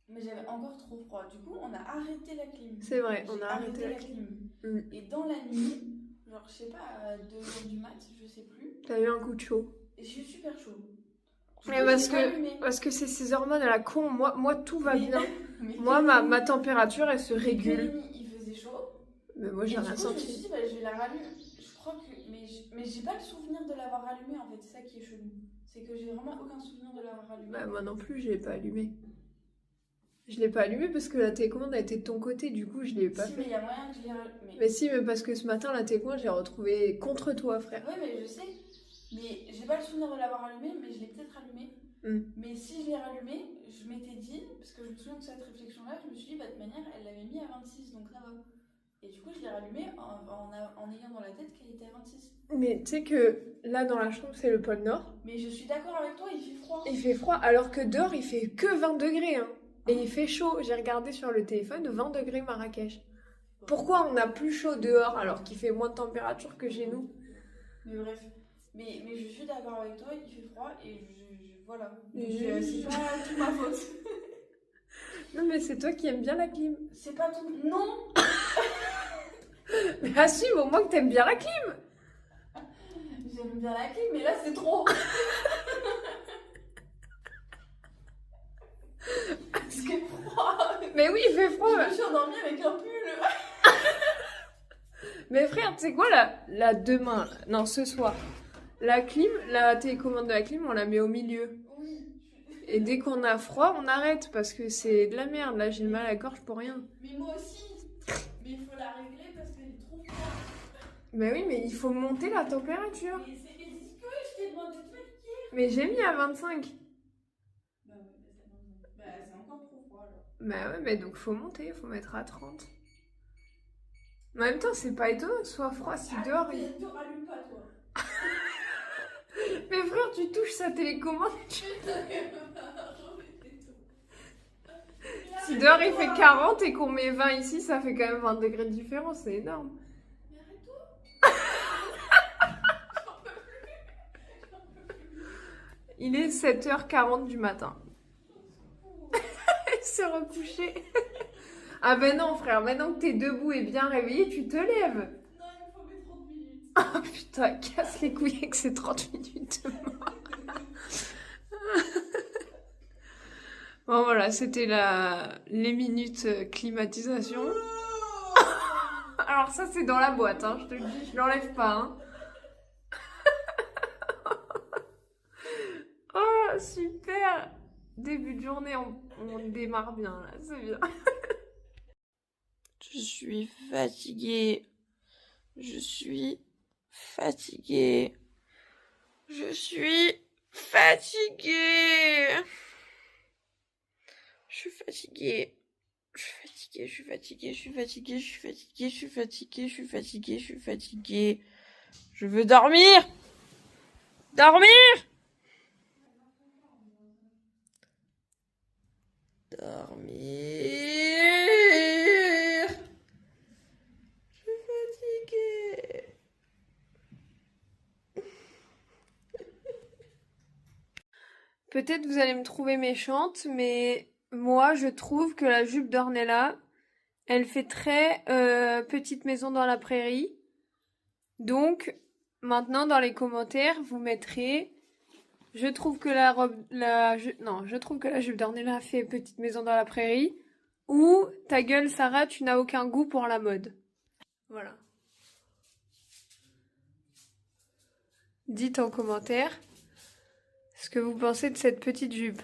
Mais j'avais encore trop froid. Du coup, on a arrêté la clim. C'est vrai, on J'ai a arrêté la clim. Mm. Et dans la nuit, genre, je sais pas, à 2h du mat, je sais plus. T'as eu un coup de chaud. Et j'ai eu super chaud. Du Ouais, coup, parce j'ai que rallumé. c'est ces hormones à la con. Moi tout va Mais- bien. mais Moi, Kélémy- ma température, elle se mais régule. Kélémy, il faisait chaud. Mais moi, Et j'ai du rien coup, je me suis senti. dit, bah, je vais la rallumer. Je crois que. Mais j'ai pas le souvenir de l'avoir allumée en fait, c'est ça qui est chelou. C'est que j'ai vraiment aucun souvenir de l'avoir allumée. Bah, moi non plus, je l'ai pas allumé. Je l'ai pas allumé parce que la télécommande a été de ton côté, du coup, je l'ai pas Si, fait. mais il y a moyen que je l'ai rallumée. Mais si, mais parce que ce matin, la télécommande, j'ai retrouvé contre toi, frère. Ouais, mais je sais. Mais j'ai pas le souvenir de l'avoir allumée, mais je l'ai peut-être allumée. Mais si je l'ai rallumée, je m'étais dit, parce que je me souviens de cette réflexion-là, je me suis dit, bah, de toute manière, elle l'avait mis à 26, donc ça va. Et du coup, je l'ai rallumée en ayant dans la tête qu'elle était à 26. Mais tu sais que là, dans la chambre, c'est le pôle Nord. Mais je suis d'accord avec toi, il fait froid. Il fait froid, alors que dehors, il fait que 20 degrés. Hein. Et il fait chaud. J'ai regardé sur le téléphone, 20 degrés Marrakech. Pourquoi on a plus chaud dehors alors qu'il fait moins de température que chez nous? Mais bref. Mais je suis d'accord avec toi, il fait froid et voilà. Donc, Je- c'est pas toute ma faute. Non, mais c'est toi qui aimes bien la clim. C'est pas tout. Non! Mais assume au moins que t'aimes bien la clim. J'aime bien la clim, mais là c'est trop! C'est froid! Mais oui, il fait froid. Je me suis endormie avec un pull! Mais frère, tu sais quoi, là, demain, non, ce soir, la clim, la télécommande de la clim, on la met au milieu. Oui. Et dès qu'on a froid, on arrête parce que c'est de la merde. Là, j'ai le mal à la gorge pour rien. Mais moi aussi! Mais il faut la régler parce qu'elle est trop froide! Mais oui, mais il faut monter la température. Mais c'est ridicule, je t'ai demandé de mettre. Mais j'ai mis à 25. Bah ouais, bah c'est encore trop froid alors. Bah ouais, mais donc faut monter, faut mettre à 30. En même temps, c'est pas étonnant que ce soit froid si dehors. Tu rallumes pas toi! Mais frère, tu touches sa télécommande. Si dehors il fait 40 et qu'on met 20 ici, ça fait quand même 20 degrés de différence, c'est énorme. Mais arrête-toi! Il est 7h40 du matin. Il s'est recouché. Ah ben non frère, maintenant que t'es debout et bien réveillé, tu te lèves. Non, il me faut mes 30 minutes. Oh putain, casse les couilles avec ces 30 minutes de mort. Bon voilà, c'était les minutes climatisation. Alors ça c'est dans la boîte, hein, je te le dis, je l'enlève pas. Hein. Oh super. Début de journée, on démarre bien là, c'est bien. Je suis fatiguée. Je suis fatiguée. Je suis fatiguée. Je suis fatiguée. Je suis fatiguée. Je suis fatiguée. Je suis fatiguée. Je suis fatiguée. Je suis fatiguée. Je suis fatiguée. Je veux dormir. Dormir. Dormir. Je suis fatiguée. Peut-être vous allez me trouver méchante, mais moi je trouve que la jupe d'Ornella, elle fait très petite maison dans la prairie. Donc maintenant dans les commentaires vous mettrez je trouve que je trouve que la jupe d'Ornella fait petite maison dans la prairie ou ta gueule Sarah, tu n'as aucun goût pour la mode. Voilà. Dites en commentaire ce que vous pensez de cette petite jupe.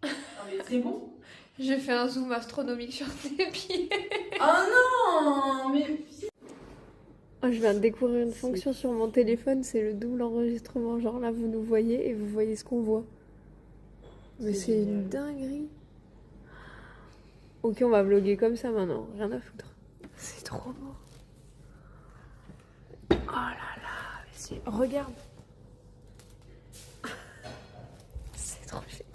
Mais c'est bon. J'ai fait un zoom astronomique sur tes pieds. Oh non, mais Oh, je viens de découvrir une fonction sur mon téléphone, c'est le double enregistrement. Genre là, vous nous voyez et vous voyez ce qu'on voit. Mais c'est une dinguerie. Ok, on va vlogger comme ça maintenant. Rien à foutre. C'est trop beau. Oh là là, mais Regarde. C'est trop génial.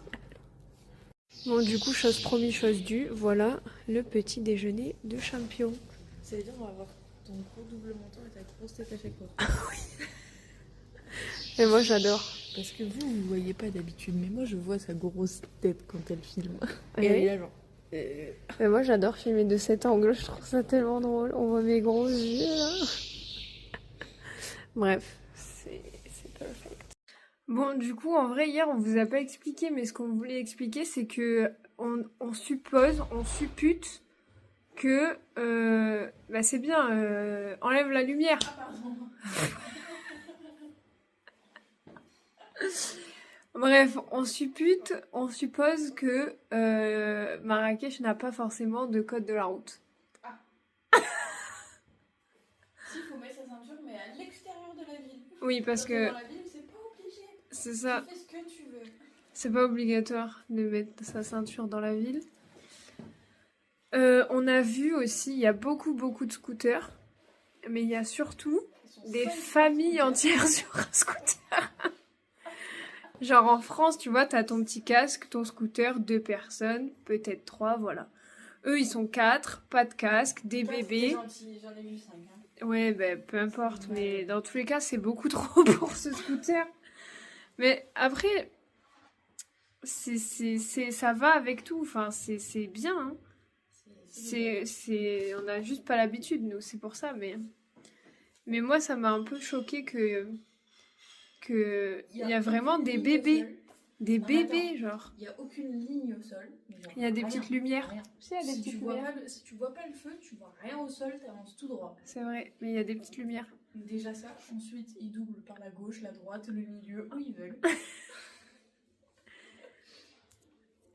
Bon, du coup, chose promise, chose due, voilà le petit déjeuner de champion. Ça veut dire on va avoir ton gros double menton et ta grosse tête à chaque fois. Et moi, j'adore. Parce que vous voyez pas d'habitude, mais moi je vois sa grosse tête quand elle filme. Et elle oui. est là genre... Mais moi, j'adore filmer de cet angle, je trouve ça tellement drôle. On voit mes gros yeux, là. Bref, c'est perfect. Bon, du coup, en vrai, hier, on vous a pas expliqué, mais ce qu'on voulait expliquer, c'est que on suppose, on suppute que... bah c'est bien, enlève la lumière. Bref, on suppose que Marrakech n'a pas forcément de code de la route. Si, faut mettre sa ceinture, mais à l'extérieur de la ville. Oui, parce que Dans la ville, c'est pas obligé. c'est ça, Tu fais ce que tu veux. c'est pas obligatoire de mettre sa ceinture dans la ville. On a vu aussi, il y a beaucoup de scooters, mais il y a surtout des familles entières sur un scooter. Genre en France, tu vois, t'as ton petit casque, ton scooter, 2 personnes, peut-être 3, voilà. Eux, ils sont 4, pas de casque, des bébés. J'en ai vu 5. Hein. Ouais, ben peu importe, mais dans tous les cas, c'est beaucoup trop pour ce scooter. Mais après, ça va avec tout, enfin, c'est bien, hein. On a juste pas l'habitude, nous, c'est pour ça, mais moi, ça m'a un peu choqué que il y a vraiment des bébés. Des bébés, genre. Il n'y a aucune ligne au sol. Genre, Il y a des rien, petites lumières. rien. Si, il y a des Si petites tu vois lumières. si tu vois pas le feu, tu vois rien au sol, t'avances tout droit. C'est vrai, mais il y a des petites lumières. Déjà ça, ensuite ils doublent par la gauche, la droite, le milieu, où ils veulent.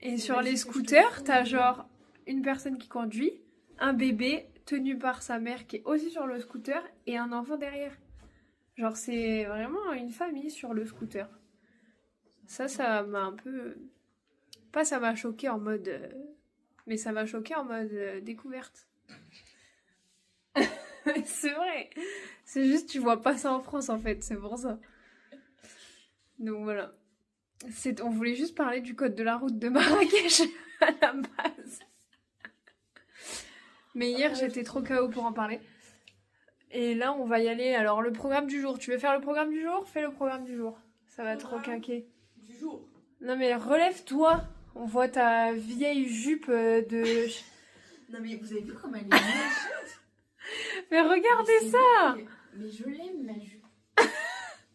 Et sur les scooters, t'as genre une personne qui conduit, un bébé tenu par sa mère qui est aussi sur le scooter et un enfant derrière. Genre c'est vraiment une famille sur le scooter. Ça m'a un peu... Pas ça m'a choqué en mode... Mais ça m'a choqué en mode découverte. C'est vrai. C'est juste tu vois pas ça en France en fait, c'est pour ça. Donc voilà. On voulait juste parler du code de la route de Marrakech à la base. Mais hier j'étais trop KO pour en parler. Et là on va y aller. Alors le programme du jour. Tu veux faire le programme du jour ? Fais le programme du jour. Ça va trop quinquer. Du jour. Non mais relève-toi. On voit ta vieille jupe de... Non mais vous avez vu comment elle est méchante. Mais regardez Mais ça. Mais je l'aime ma jupe.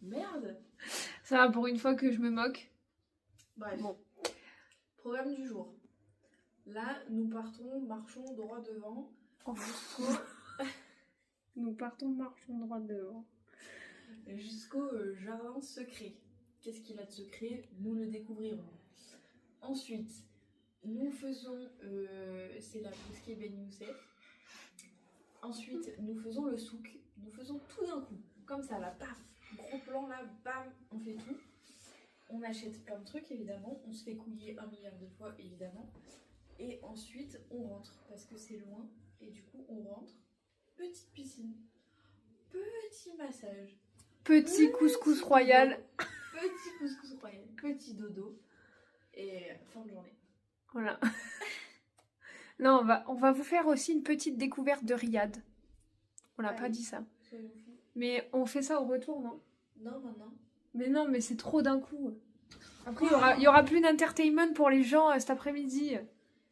Merde. Ça va pour une fois que je me moque. Bref. Bon. Programme du jour. Là, nous marchons droit devant Nous partons, marchons droit devant. jusqu'au jardin secret. Qu'est-ce qu'il a de secret ? Nous le découvrirons. Ensuite, nous faisons... c'est la mosquée Ben Youssef. Ensuite, nous faisons le souk. Nous faisons tout d'un coup. Comme ça, là, paf. Gros plan, là, bam, on fait tout. On achète plein de trucs, évidemment. On se fait couiller 1 milliard de fois, évidemment. Et ensuite, on rentre. Parce que c'est loin. Et du coup, on rentre. Petite piscine. Petit massage. Petit couscous royal. Petit couscous royal. Petit dodo. Et fin de journée. Voilà. Non, on va vous faire aussi une petite découverte de Riyad. On n'a pas dit ça. Soyons fous. Mais on fait ça au retour, non ? Non, maintenant. Mais non, mais c'est trop d'un coup. Après, il y aura plus d'entertainment pour les gens cet après-midi.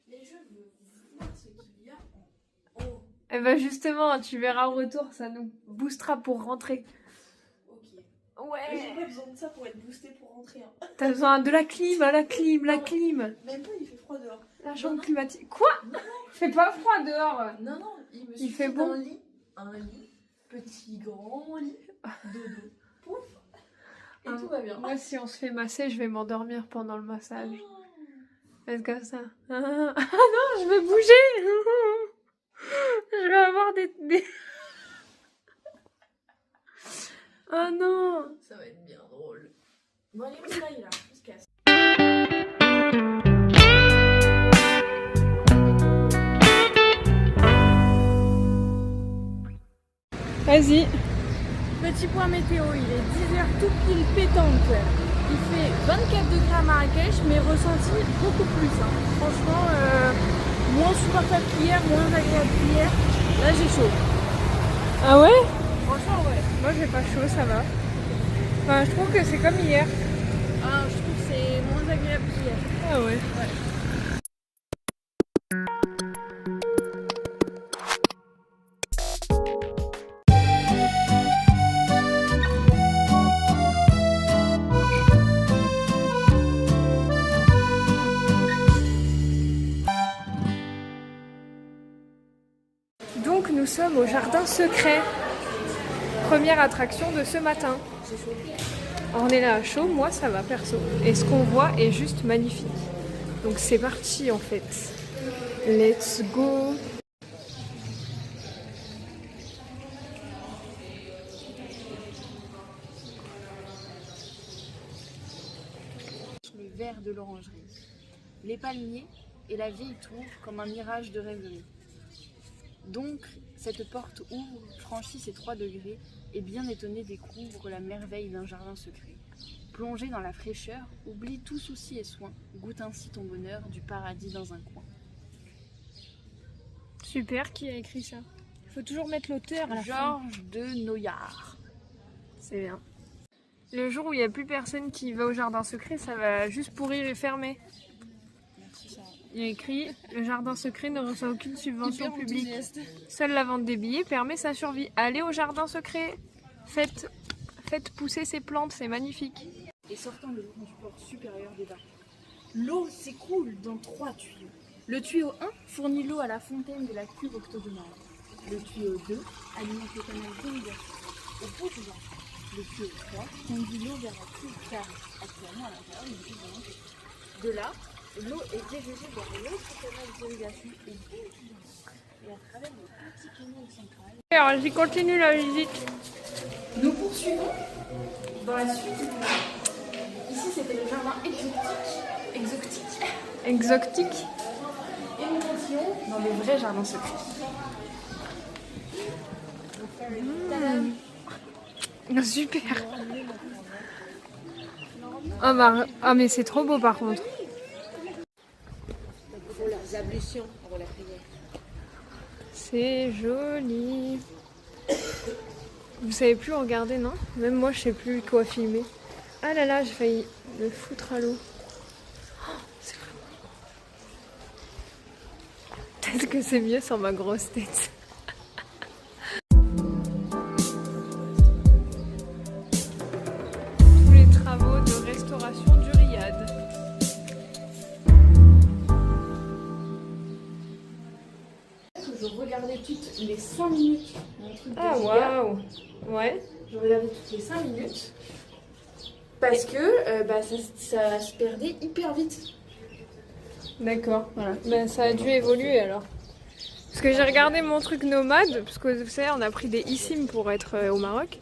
Mais je veux voir ce qu'il y a en haut. Eh ben justement, tu verras au retour, ça nous boostera pour rentrer. Ok. Mais j'ai Ouais. pas besoin de ça pour être boosté pour rentrer. Hein. T'as besoin de la clim, la clim. Même pas, il fait froid dehors. La chambre climatique. Quoi ? Il fait pas froid dehors. Non, non, il me Il suffit fait bon. Un lit, petit grand lit, dodo, pouf, et Ah, tout va bien. Moi, si on se fait masser, je vais m'endormir pendant le massage. Oh. Faites comme ça. Ah non, je vais bouger. Je vais avoir des... Ah non. Ça va être bien drôle. Bon, allez, on y va, là, on se casse. Vas-y. Petit point météo, il est 10h tout pile pétante. Il fait 24 degrés à Marrakech, mais ressenti beaucoup plus. Hein. Franchement, moins supportable qu'hier, moins agréable qu'hier. Là, j'ai chaud. Ah ouais? Franchement, ouais. Moi j'ai pas chaud, ça va. Enfin, je trouve que c'est comme hier. Ah, je trouve que c'est moins agréable qu'hier. Ah ouais. Donc nous sommes au jardin secret. Première attraction de ce matin. On est là à chaud, moi ça va perso. Et ce qu'on voit est juste magnifique. Donc c'est parti en fait. Let's go. Le vert de l'orangerie, les palmiers et la vieille tour comme un mirage de rêverie. Donc, cette porte ouvre, franchit ses 3 degrés et bien étonné découvre la merveille d'un jardin secret. Plongé dans la fraîcheur, oublie tout souci et soin, goûte ainsi ton bonheur du paradis dans un coin. Super, qui a écrit ça? Il faut toujours mettre l'auteur à la fin. Georges de Noyard. C'est bien. Le jour où il n'y a plus personne qui va au jardin secret, ça va juste pourrir et fermer. Il y a écrit « Le jardin secret ne reçoit aucune subvention publique. Seule la vente des billets permet sa survie. Allez au jardin secret. Faites pousser ces plantes, c'est magnifique. » Et sortant de l'eau du port supérieur des bacs. L'eau s'écoule dans 3 tuyaux. Le tuyau 1 fournit l'eau à la fontaine de la cuve octogonale. Le tuyau 2 alimente le canal d'irrigation. Au bout du jardin, le tuyau 3 conduit l'eau vers la cuve carrée, actuellement à l'intérieur d'une cuve olympique. De là, l'eau est dirigée vers l'autre canal d'irrigation au bout du jardin. Et à travers le petit canal central. Alors j'y continue la visite. Nous poursuivons dans la suite du jardin. Ici c'était le jardin exotique. Exotique. Et nous continuons dans le vrai jardin secret. Super. Ah mais c'est trop beau par contre. Pour leurs ablutions avant la prière. C'est joli. Vous savez plus regarder, non? Même moi je sais plus quoi filmer. Ah là là, j'ai failli me foutre à l'eau. Oh, c'est vraiment... Peut-être que c'est mieux sans ma grosse tête. Tous les travaux de restauration du riad. Je regardais toutes les 5 minutes mon truc de Ah giga. waouh. Ouais. Je regardais toutes les 5 minutes. Parce que ça se perdait hyper vite. D'accord, voilà. Ben, ça a dû évoluer alors. Parce que j'ai regardé mon truc nomade, parce que vous savez, on a pris des eSIM pour être au Maroc.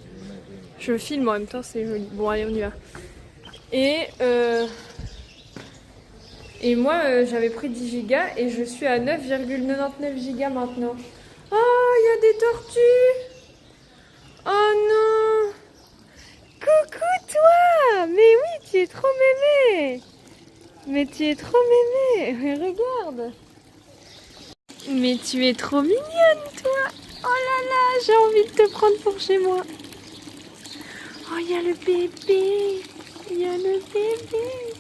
Je filme en même temps, c'est joli. Bon, allez, on y va. Et moi, j'avais pris 10 gigas et je suis à 9,99 gigas maintenant. Oh, il y a des tortues! Oh non! Coucou toi! Mais oui, tu es trop mémé! Mais tu es trop mémé! Mais regarde! Mais tu es trop mignonne, toi! Oh là là, j'ai envie de te prendre pour chez moi! Oh, il y a le bébé! Il y a le bébé!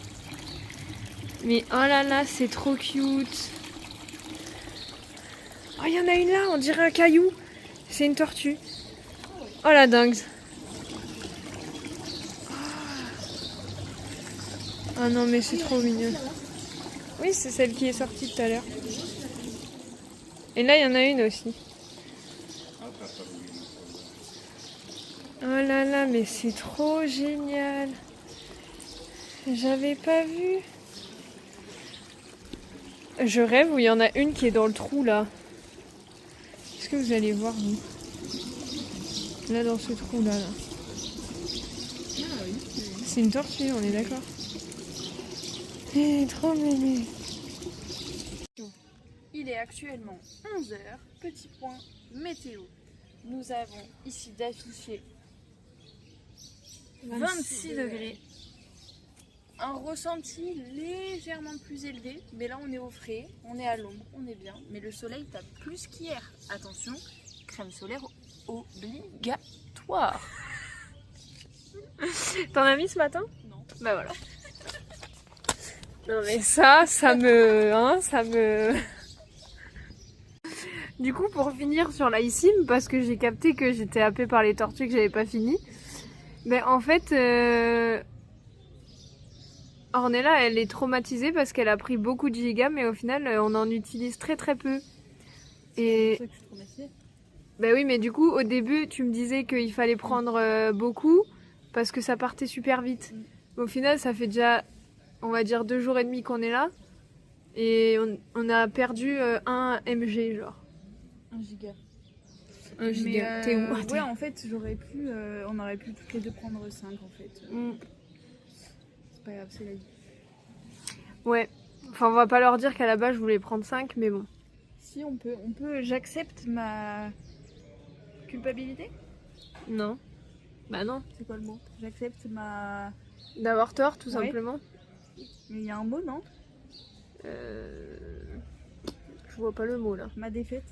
Mais oh là là, c'est trop cute! Oh, il y en a une là, on dirait un caillou! C'est une tortue! Oh la dingue! Ah non, mais c'est trop mignon. Oui, c'est celle qui est sortie tout à l'heure. Et là, il y en a une aussi. Oh là là, mais c'est trop génial. J'avais pas vu. Je rêve où il y en a une qui est dans le trou là. Est-ce que vous allez voir vous? Là, dans ce trou là. C'est une tortue, on est d'accord. Trop mignon. Il est actuellement 11h, petit point météo. Nous avons ici d'afficher 26 degrés. Un ressenti légèrement plus élevé, mais là on est au frais, on est à l'ombre, on est bien. Mais le soleil tape plus qu'hier. Attention, crème solaire obligatoire. T'en as mis ce matin? Non. Bah voilà. Non mais ça me... Du coup, pour finir sur la Issime, parce que j'ai capté que j'étais happée par les tortues, que j'avais pas fini. Mais en fait, Ornella, elle est traumatisée parce qu'elle a pris beaucoup de gigas, mais au final, on en utilise très très peu. Et... C'est pour ça que je suis traumatisée. Bah oui, mais du coup, au début, tu me disais qu'il fallait prendre beaucoup parce que ça partait super vite. Au final, ça fait déjà, on va dire, 2 jours et demi qu'on est là. Et on a perdu 1 MG, genre. 1 giga. 1 giga. T'es où? Ouais, en fait, on aurait pu toutes les deux prendre 5 en fait. C'est pas grave, c'est la vie. Ouais. Enfin, on va pas leur dire qu'à la base, je voulais prendre 5, mais bon. Si, on peut, j'accepte ma culpabilité. Non. Bah non. C'est quoi le mot? J'accepte ma... D'avoir tort, tout Ouais. simplement. Mais il y a un mot, non? Je vois pas le mot, là. Ma défaite.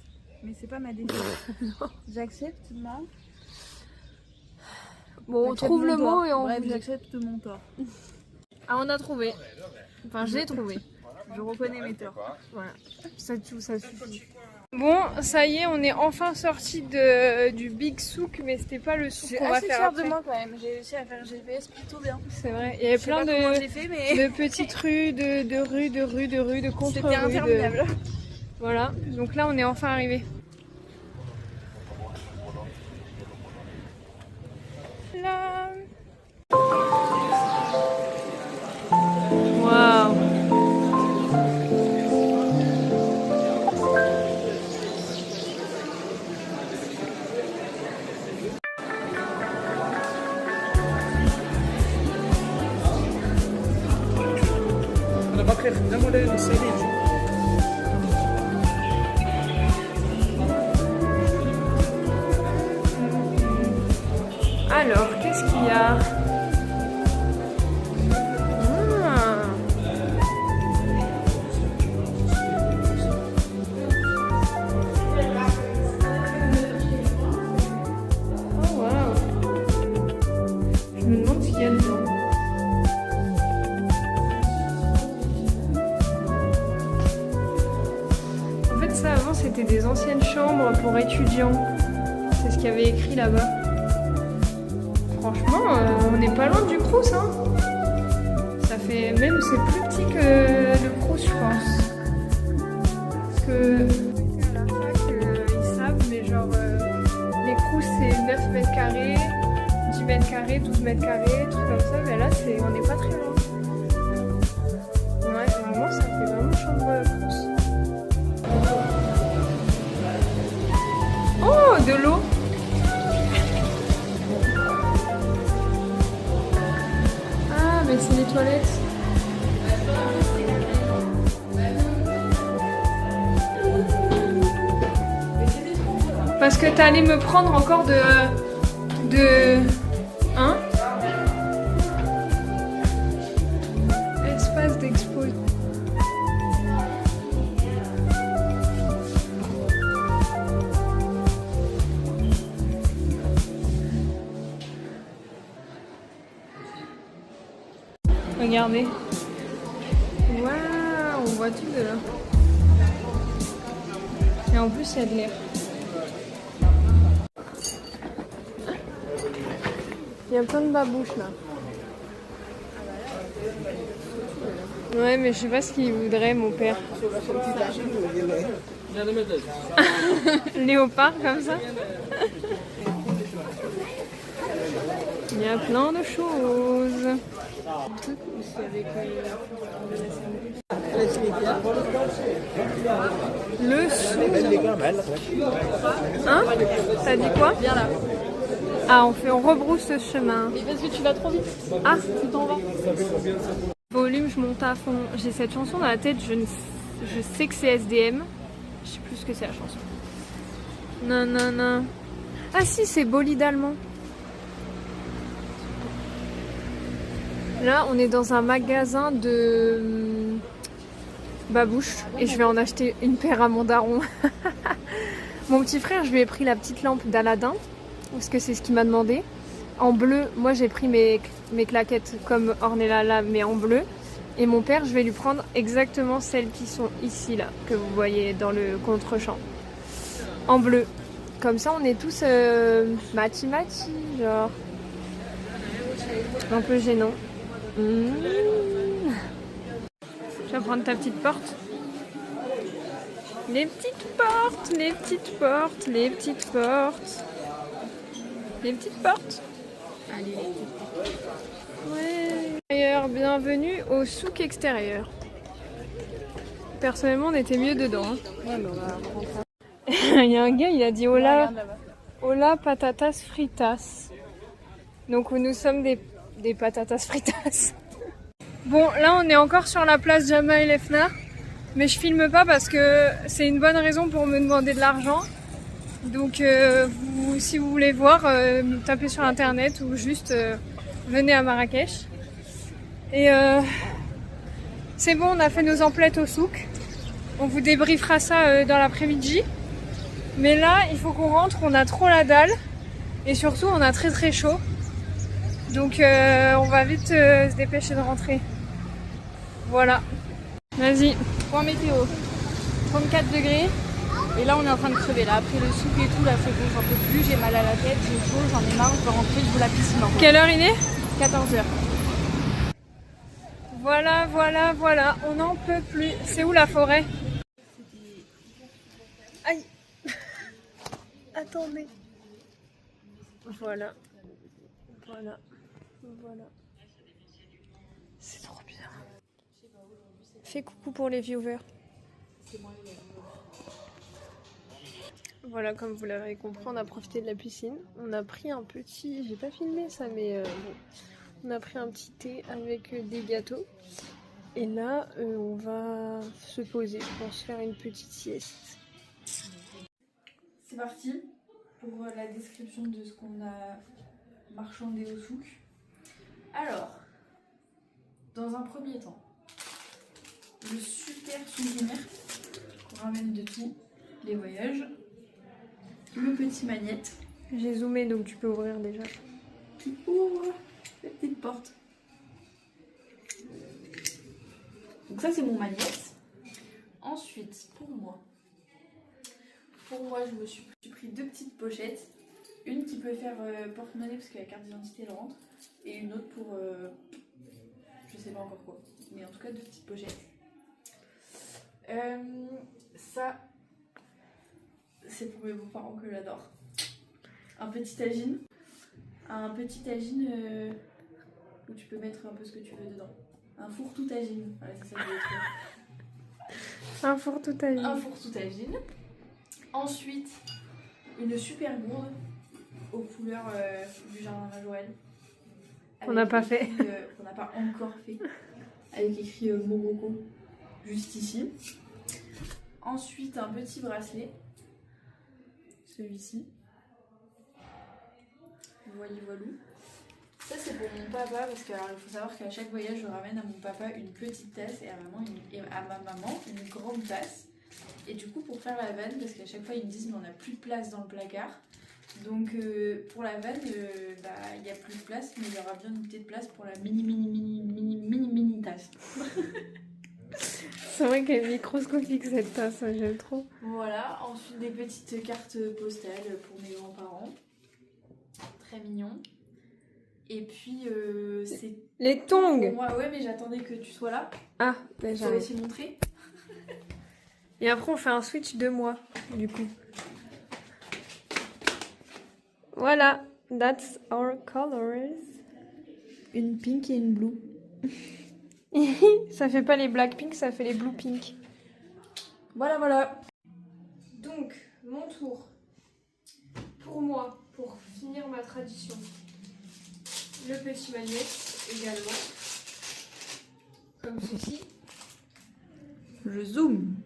Mais c'est pas ma défaite. J'accepte ma... Bon, on J'accepte trouve mon le tort. mot et on... Bref, j'accepte mon tort. Ah, on a trouvé. Enfin, je l'ai trouvé. Je reconnais mes torts. Voilà. Ça suffit. Bon, ça y est, on est enfin sorti du Big Souk, mais c'était pas le souk qu'on va faire fière après. de moi quand même. J'ai réussi à faire GPS plutôt bien. C'est vrai. Il y avait Je sais plein pas comment je de l'ai fait, mais petites rues, de contre-rues. c'était interminable. Voilà. Donc là, on est enfin arrivé. Là. Waouh. Alors, qu'est-ce qu'il y a? Ah. Oh waouh. Je me demande ce qu'il y a dedans. En fait, ça avant c'était des anciennes chambres pour étudiants. C'est ce qu'il y avait écrit là-bas. Franchement, on n'est pas loin du Crous, hein. Ça fait même, c'est plus petit que le Crous, je pense. Parce que à la fac, ils savent, mais genre les Crous c'est 9 mètres carrés, 10 mètres carrés, 12 mètres carrés, tout comme ça. Mais là, on n'est pas très loin. Ouais, vraiment, ça fait vraiment chambre Crous. Oh, de l'eau. Mais c'est les toilettes. Parce que t'allais me prendre encore de... Hein? Espace d'expo. Regardez. Waouh, on voit tout de là. Et en plus, il y a de l'air. Il y a plein de babouches là. Ouais, mais je sais pas ce qu'il voudrait, mon père. Léopard comme ça. Il y a plein de choses. Le sou. Hein? T'as dit quoi? Viens là. Ah, on rebrousse ce chemin. Mais parce que tu vas trop vite. Ah, Tu t'en vas. volume, je monte à fond. J'ai cette chanson dans la tête, je sais que c'est SDM. Je sais plus ce que c'est la chanson. Non, non, non. Ah si, c'est bolide allemand. Là, on est dans un magasin de babouche et je vais en acheter une paire à mon daron. Mon petit frère, je lui ai pris la petite lampe d'Aladin parce que c'est ce qu'il m'a demandé. En bleu, moi j'ai pris mes claquettes comme Ornella là, mais en bleu. Et mon père, je vais lui prendre exactement celles qui sont ici là, que vous voyez dans le contre-champ. En bleu. Comme ça, on est tous matchi-matchi, genre. Un peu gênant. Tu vas prendre ta petite porte. Les petites portes, les petites portes, les petites portes. Les petites portes. Allez. Ouais. Bienvenue au souk extérieur. Personnellement, on était mieux dedans. Hein. Ouais, mais on va rentrer. Il y a un gars, il a dit hola, hola patatas fritas. Donc nous sommes des patatas fritas. Bon, là on est encore sur la place Jamael Efna, mais je filme pas parce que c'est une bonne raison pour me demander de l'argent. Donc si vous voulez voir, tapez sur internet ou juste venez à Marrakech. Et c'est bon, on a fait nos emplettes au souk. On vous débriefera ça dans l'après-midi. Mais là, il faut qu'on rentre, on a trop la dalle. Et surtout, on a très très chaud. Donc on va vite se dépêcher de rentrer. Voilà. Vas-y. Point météo, 34 degrés. Et là on est en train de crever. Là après le souk et tout, là c'est bon, j'en peux plus, j'ai mal à la tête, j'ai chaud, j'en ai marre, je veux rentrer, je veux la piscine en fait. Quelle heure il est? 14h. Voilà, voilà, voilà. On n'en peut plus. C'est où la forêt? Aïe. Attendez. Voilà. Voilà. Voilà. C'est trop bien. Fais coucou pour les viewers. Voilà, comme vous l'avez compris, on a profité de la piscine. On a pris un petit... J'ai pas filmé ça, mais bon. On a pris un petit thé avec des gâteaux. Et là, on va se poser. Je pense faire une petite sieste. C'est parti pour la description de ce qu'on a marchandé au souk. Alors, dans un premier temps, le super souvenir qu'on ramène de tout, les voyages, le petit magnète J'ai zoomé, donc tu peux ouvrir déjà. qui ouvre la petite porte. Donc ça c'est mon magnète. Ensuite, pour moi, je me suis pris deux petites pochettes. Une qui peut faire porte-monnaie parce que la carte d'identité elle rentre. Et une autre pour je sais pas encore quoi. Mais en tout cas deux petites pochettes. Ça, c'est pour mes beaux-parents que j'adore. Un petit tagine. Un petit tagine où tu peux mettre un peu ce que tu veux dedans. Un four tout tagine. Voilà, c'est ça que je voulais trouver. Un four tout à l'heure. Un four tout tagine. Ensuite, une super gourde aux couleurs du jardin Majoël. On n'a pas fait. On n'a pas encore fait. Avec écrit Morocco juste ici. Ensuite, un petit bracelet. Celui-ci. Voili voilou. Ça c'est pour mon papa parce qu'il faut savoir qu'à chaque voyage je ramène à mon papa une petite tasse et à ma maman une grande tasse. Et du coup pour faire la vanne, parce qu'à chaque fois ils me disent mais on n'a plus de place dans le placard. Donc pour la vanne, il n'y a plus de place, mais il y aura bien une petite place pour la mini tasse. C'est vrai qu'elle est microscopique cette tasse, j'aime trop. Voilà, ensuite des petites cartes postales pour mes grands-parents. Très mignon. Et puis c'est... Les tongs. Pour moi, ouais, mais j'attendais que tu sois là. Ah, ben Je t'ai j'arrive. aussi montré. Et après on fait un switch de moi, du coup. Voilà, that's our colors. Une pink et une blue. Ça fait pas les Blackpink, ça fait les Blue Pink. Voilà, voilà. Donc, mon tour. Pour moi, pour finir ma tradition. Le petit magnète également. Comme ceci. Je zoome.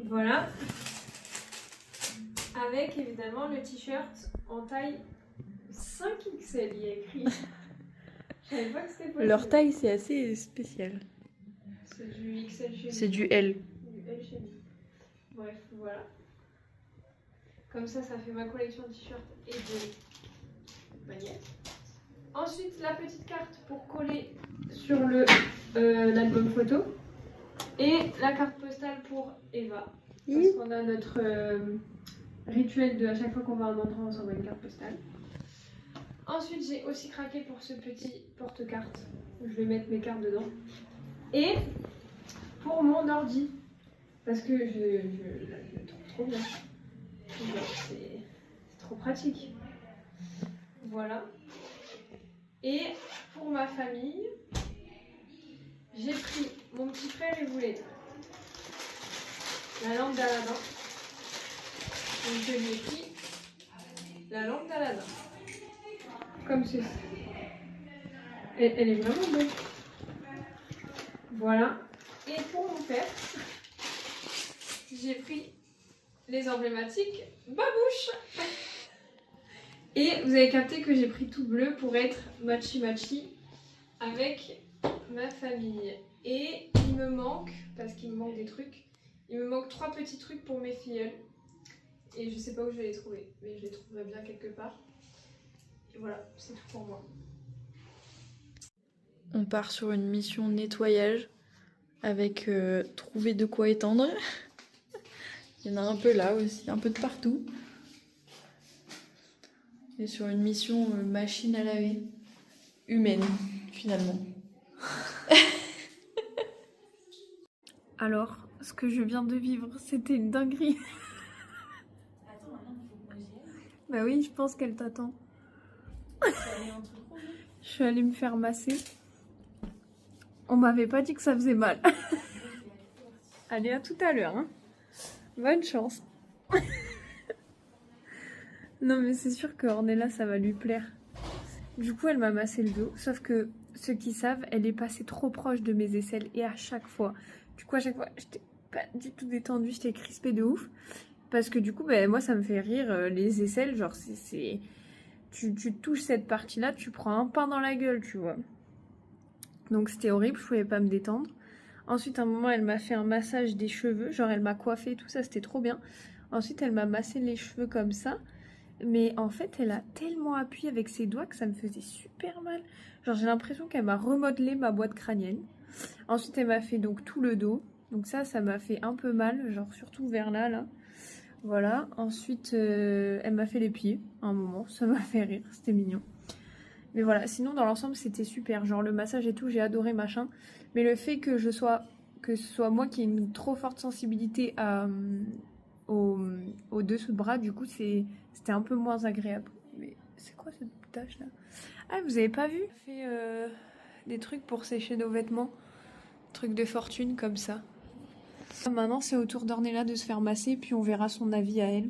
Voilà. Avec évidemment le t-shirt en taille 5XL, il y a écrit. Je savais pas que c'était possible. Leur taille, c'est assez spécial. C'est du XL chez C'est nous. du L. Du L chez nous. Bref, voilà. Comme ça fait ma collection de t-shirts et de bagnettes. Ensuite, la petite carte pour coller sur le l'album photo. Et la carte postale pour Eva. Parce qu'on a notre rituel de à chaque fois qu'on va à un endroit, on s'envoie une carte postale. Ensuite, j'ai aussi craqué pour ce petit porte-carte. Je vais mettre mes cartes dedans. Et pour mon ordi. Parce que je le trouve trop bien. C'est trop pratique. Voilà. Et pour ma famille, j'ai pris mon petit frère, il voulait la lampe d'Aladin. Donc je lui ai pris la lampe d'Aladin. Comme ceci. Elle est vraiment belle. Voilà. Et pour mon père, j'ai pris les emblématiques Babouche. Et vous avez capté que j'ai pris tout bleu pour être matchy avec ma famille. Et il me manque, parce qu'il me manque des trucs, il me manque 3 petits trucs pour mes filleuls. Et je sais pas où je vais les trouver, mais je les trouverai bien quelque part. Et voilà, c'est tout pour moi. On part sur une mission nettoyage avec trouver de quoi étendre. Il y en a un peu là aussi, un peu de partout. Et sur une mission machine à laver. Humaine, finalement. Alors, ce que je viens de vivre, c'était une dinguerie. Attends, maintenant il faut que moi j'y aille. Bah oui, je pense qu'elle t'attend. Je suis allée me faire masser. On m'avait pas dit que ça faisait mal. Allez, à tout à l'heure. Hein. Bonne chance. Non, mais c'est sûr que Ornella, ça va lui plaire. Du coup, elle m'a massé le dos. Sauf que, ceux qui savent, elle est passée trop proche de mes aisselles. Et à chaque fois, j'étais pas du tout détendue. J'étais crispée de ouf. Parce que du coup, bah, moi, ça me fait rire. Les aisselles, genre, tu touches cette partie-là, tu prends un pain dans la gueule, tu vois. Donc, c'était horrible. Je pouvais pas me détendre. Ensuite, à un moment, elle m'a fait un massage des cheveux. Genre, elle m'a coiffée, tout ça, c'était trop bien. Ensuite, elle m'a massé les cheveux comme ça. Mais en fait, elle a tellement appuyé avec ses doigts que ça me faisait super mal. Genre, j'ai l'impression qu'elle m'a remodelé ma boîte crânienne. Ensuite, elle m'a fait donc tout le dos. Donc ça m'a fait un peu mal, genre surtout vers là. Voilà. Ensuite, elle m'a fait les pieds à un moment. Ça m'a fait rire, c'était mignon. Mais voilà, sinon, dans l'ensemble, c'était super. Genre, le massage et tout, j'ai adoré, machin. Mais le fait que ce soit moi qui ai une trop forte sensibilité au dessous de bras, du coup, c'était un peu moins agréable. Mais c'est quoi cette tache là? Ah, vous avez pas vu? On fait des trucs pour sécher nos vêtements. Trucs de fortune comme ça. Maintenant, c'est au tour d'Ornella de se faire masser, puis on verra son avis à elle.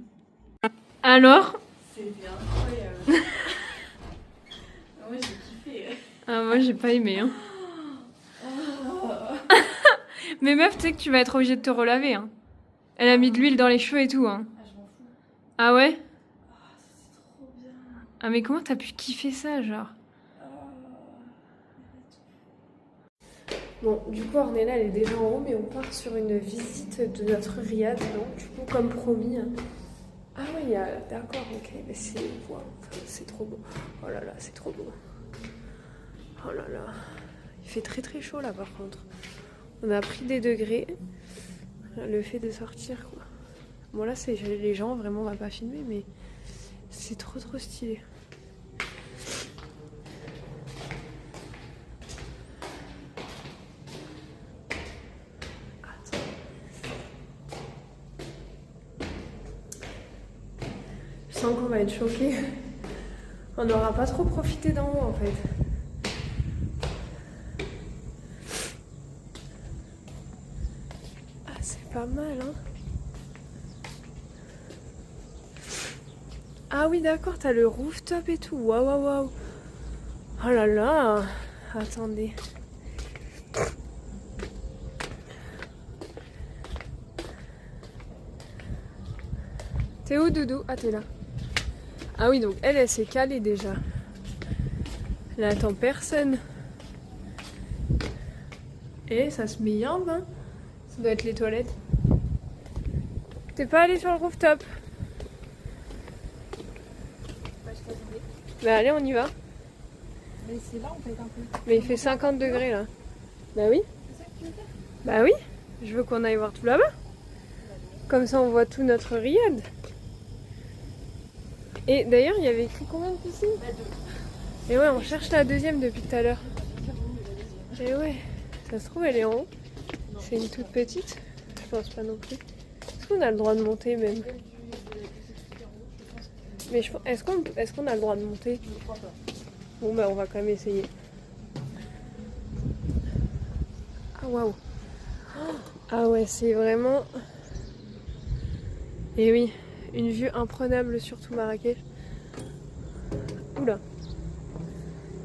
Alors? C'était incroyable. Moi j'ai kiffé. Ah, moi j'ai pas aimé. Hein. Mais meuf, tu sais que tu vas être obligée de te relaver. Hein. Elle a mis de l'huile dans les cheveux et tout. Hein. Ah, je m'en fous. Ah ouais? C'est trop bien. Ah mais comment t'as pu kiffer ça, genre? Bon, du coup, Ornella, elle est déjà en haut, mais on part sur une visite de notre riad, donc du coup, comme promis. Hein. Ah ouais, il y a... D'accord, ok, mais c'est... Wow, c'est trop beau. Oh là là, c'est trop beau. Oh là là. Il fait très très chaud là, par contre. On a pris des degrés. Le fait de sortir, quoi. Bon, là, c'est les gens, vraiment, on va pas filmer, mais c'est trop trop stylé. Je sens qu'on va être choqués. On n'aura pas trop profité d'en haut en fait. Ah, c'est pas mal, hein. Ah oui, d'accord, t'as le rooftop et tout. Waouh, waouh, waouh. Oh là là. Attendez. T'es où, Doudou? Ah, t'es là. Ah oui, donc elle s'est calée déjà. Elle attend personne. Et ça se met bien, hein. Ça doit être les toilettes. T'es pas allé sur le rooftop? Bah allez, on y va. Mais c'est là en fait un peu. Mais il fait 50 degrés là. Bah oui. C'est ça que tu veux faire? Bah oui. Je veux qu'on aille voir tout là-bas. Comme ça on voit tout notre riad. Et d'ailleurs il y avait écrit combien de piscines? Et ouais, on cherche la deuxième depuis tout à l'heure. Et ouais, ça se trouve elle est en haut. C'est une toute petite. Je pense pas non plus. Est-ce qu'on a le droit de monter même? Mais est-ce qu'on a le droit de monter? Je crois pas. Bon bah on va quand même essayer. Ah waouh. Ah ouais, c'est vraiment... Et oui, une vue imprenable sur tout Marrakech. Oula.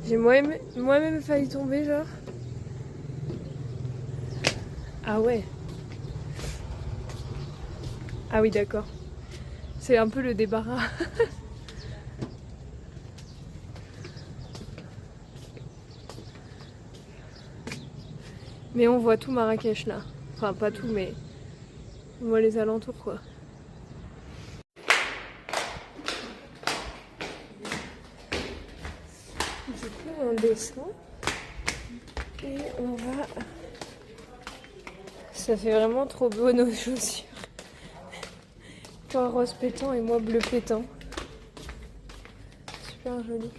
J'ai moi-même failli tomber genre. Ah ouais. Ah oui d'accord. C'est un peu le débarras. Mais on voit tout Marrakech là. Enfin pas tout mais on voit les alentours quoi. Du coup on descend et on va... Ça fait vraiment trop beau nos chaussures. Toi rose pétant et moi bleu pétant. Super joli.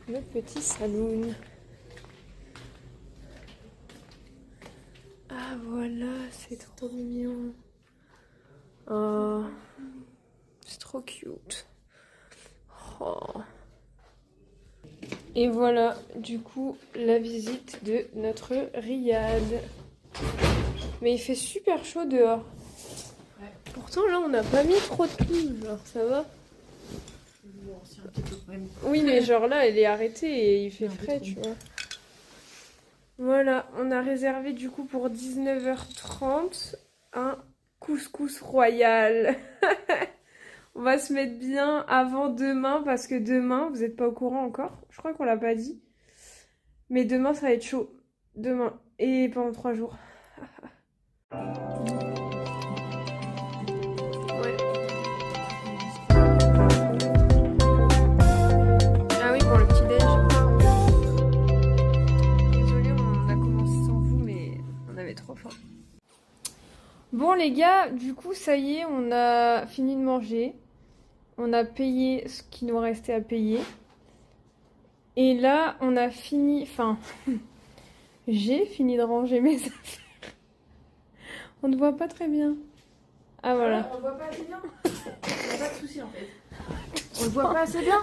Le petit saloon. Ah voilà, c'est trop mignon. Oh, c'est trop cute. Oh. Et voilà, du coup, la visite de notre riad. Mais il fait super chaud dehors. Ouais. Pourtant là, on n'a pas mis trop de pluie, genre ça va. Bon, c'est un petit peu quand même. Oui, mais genre là, elle est arrêtée et il fait Un peu frais, trop. tu vois. Voilà, on a réservé du coup pour 19h30 un couscous royal. On va se mettre bien avant demain parce que demain, vous n'êtes pas au courant encore. Je crois qu'on l'a pas dit. Mais demain, ça va être chaud. Demain et pendant 3 jours. Ouais. Ah oui, pour le petit-déj. Désolée, on a commencé sans vous, mais on avait trop faim. Bon les gars, du coup ça y est, on a fini de manger. On a payé ce qui nous restait à payer. Et là, on a fini... Enfin, j'ai fini de ranger mes affaires. On ne voit pas très bien. Ah voilà. On le voit pas assez bien. Il n'y a pas de souci en fait. On le voit pas assez bien.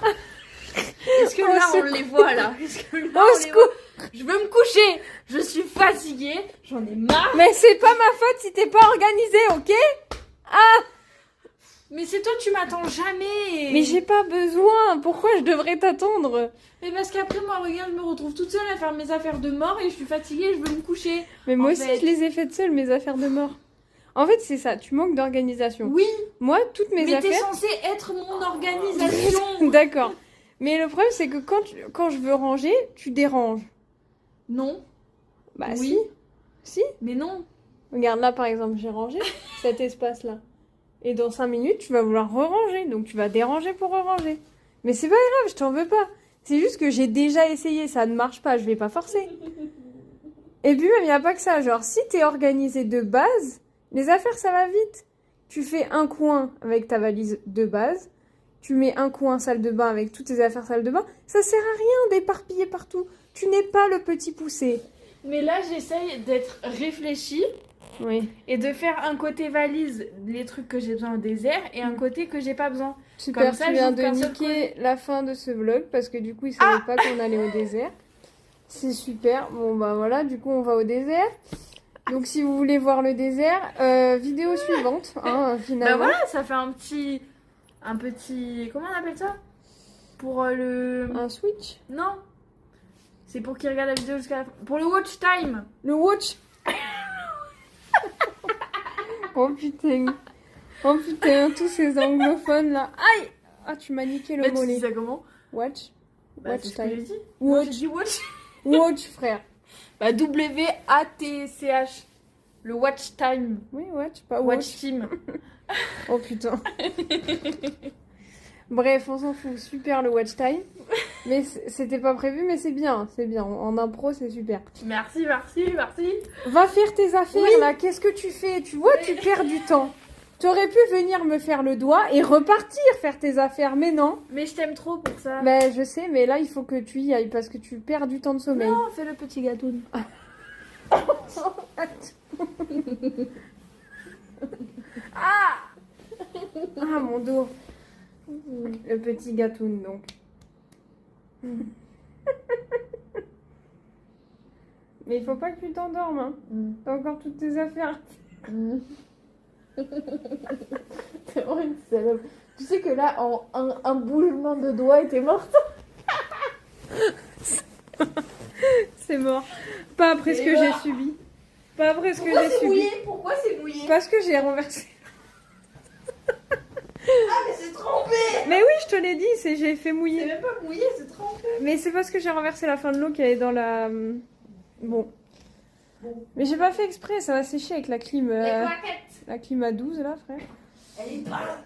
Est-ce que là on les voit là? Est-ce que là on les voit? Je veux me coucher. Je suis fatiguée. J'en ai marre. Mais c'est pas ma faute si t'es pas organisée, ok? Ah! Mais c'est toi, tu m'attends jamais. Mais j'ai pas besoin. Pourquoi je devrais t'attendre? Mais parce qu'après moi, regarde, je me retrouve toute seule à faire mes affaires de mort et je suis fatiguée, je veux me coucher. Mais moi En aussi, fait. je les ai faites seules, mes affaires de mort. En fait, c'est ça. Tu manques d'organisation. Oui. Moi, toutes mes Mais t'es affaires... censée être mon organisation. D'accord. Mais le problème, c'est que quand je veux ranger, tu déranges. Non. Bah Oui. si. Si. Mais non. Regarde là, par exemple, j'ai rangé cet espace-là. Et dans 5 minutes, tu vas vouloir re-ranger. Donc tu vas déranger pour re-ranger. Mais c'est pas grave, je t'en veux pas. C'est juste que j'ai déjà essayé, ça ne marche pas, je vais pas forcer. Et puis même, il n'y a pas que ça. Genre, si t'es organisé de base, les affaires, ça va vite. Tu fais un coin avec ta valise de base. Tu mets un coin salle de bain avec toutes tes affaires salle de bain. Ça sert à rien d'éparpiller partout. Tu n'es pas le petit poussé. Mais là, j'essaye d'être réfléchie Oui. et de faire un côté valise, les trucs que j'ai besoin au désert, et un côté que j'ai pas besoin. Super, Comme ça, tu viens j'ouvre de qu'un seul niquer la fin de ce vlog parce que du coup, ils savaient pas qu'on allait au désert. C'est super. Bon, bah voilà, du coup, on va au désert. Donc, si vous voulez voir le désert, vidéo suivante, hein, Bah finalement. voilà, ça fait un petit... Comment on appelle ça? Pour le... Un switch. Non. C'est pour qu'ils regardent la vidéo jusqu'à la fin. Pour le watch time. Le watch. Oh putain. Oh putain, tous ces anglophones là. Aïe. Ah, tu m'as niqué le Bah, tu mollet. dis ça comment? Watch. Bah, Watch c'est ce que j'ai time. dit. Non, Watch. j'ai dit watch. Watch, frère. Bah, W-A-T-C-H. Le watch time. Oui, watch, pas Watch team. Oh putain. Bref, on s'en fout. Super le watch time. Mais c'était pas prévu, mais c'est bien. C'est bien. En impro, c'est super. Merci. Va faire tes affaires là. Qu'est-ce que tu fais? Tu vois, tu perds du temps. T'aurais pu venir me faire le doigt et repartir faire tes affaires, mais non. Mais je t'aime trop pour ça. Ben, je sais, mais là, il faut que tu y ailles parce que tu perds du temps de sommeil. Non, fais le petit gâteau. Ah, mon dos. Le petit gâtoun, donc. Mais il faut pas que tu t'endormes, hein. T'as encore toutes tes affaires. C'est vraiment une salope. Tu sais que là, en un bougement de doigt, et t'es morte. C'est mort. Pas après ce que j'ai subi. Pas après ce que j'ai subi. Pourquoi c'est mouillé? Parce que j'ai renversé. Ah, mais c'est trempé. Mais oui, je te l'ai dit, j'ai fait mouiller. C'est même pas mouillé, c'est trempé. Mais c'est parce que j'ai renversé la fin de l'eau qui est dans la... Bon. Mais j'ai pas fait exprès, ça va sécher avec la clim. La clim à 12 là, frère. Elle est pas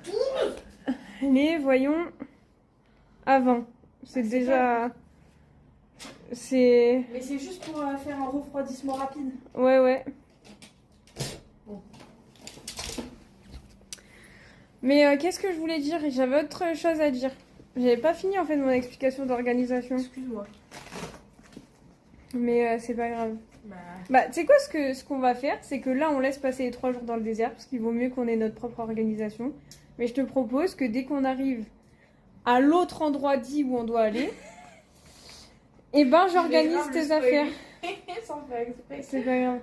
Elle est, voyons, à 20. C'est déjà... C'est... Mais c'est juste pour faire un refroidissement rapide. Ouais. Bon. Mais qu'est-ce que je voulais dire? J'avais autre chose à dire. J'avais pas fini en fait mon explication d'organisation. Excuse-moi. Mais c'est pas grave. Bah, tu sais quoi, ce qu'on va faire, c'est que là, on laisse passer les 3 jours dans le désert, parce qu'il vaut mieux qu'on ait notre propre organisation. Mais je te propose que dès qu'on arrive à l'autre endroit dit où on doit aller, eh ben, j'organise tes affaires. Sans faire exprès. C'est pas grave.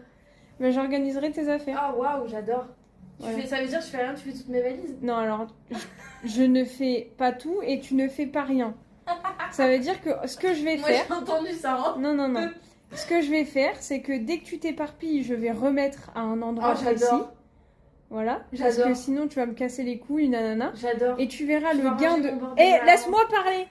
Mais j'organiserai tes affaires. Ah, waouh, j'adore. Voilà. Ça veut dire que je fais rien, tu fais toutes mes valises? Non, alors, je ne fais pas tout et tu ne fais pas rien. Ça veut dire que ce que je vais Moi, faire... j'ai entendu ça, hein. Non. Ce que je vais faire, c'est que dès que tu t'éparpilles, je vais remettre à un endroit Oh, précis. j'adore. Voilà. Parce J'adore. que sinon, tu vas me casser les couilles, nanana. J'adore. Et tu verras Tu le vas gain ranger de... mon bordel Eh, à laisse-moi parler.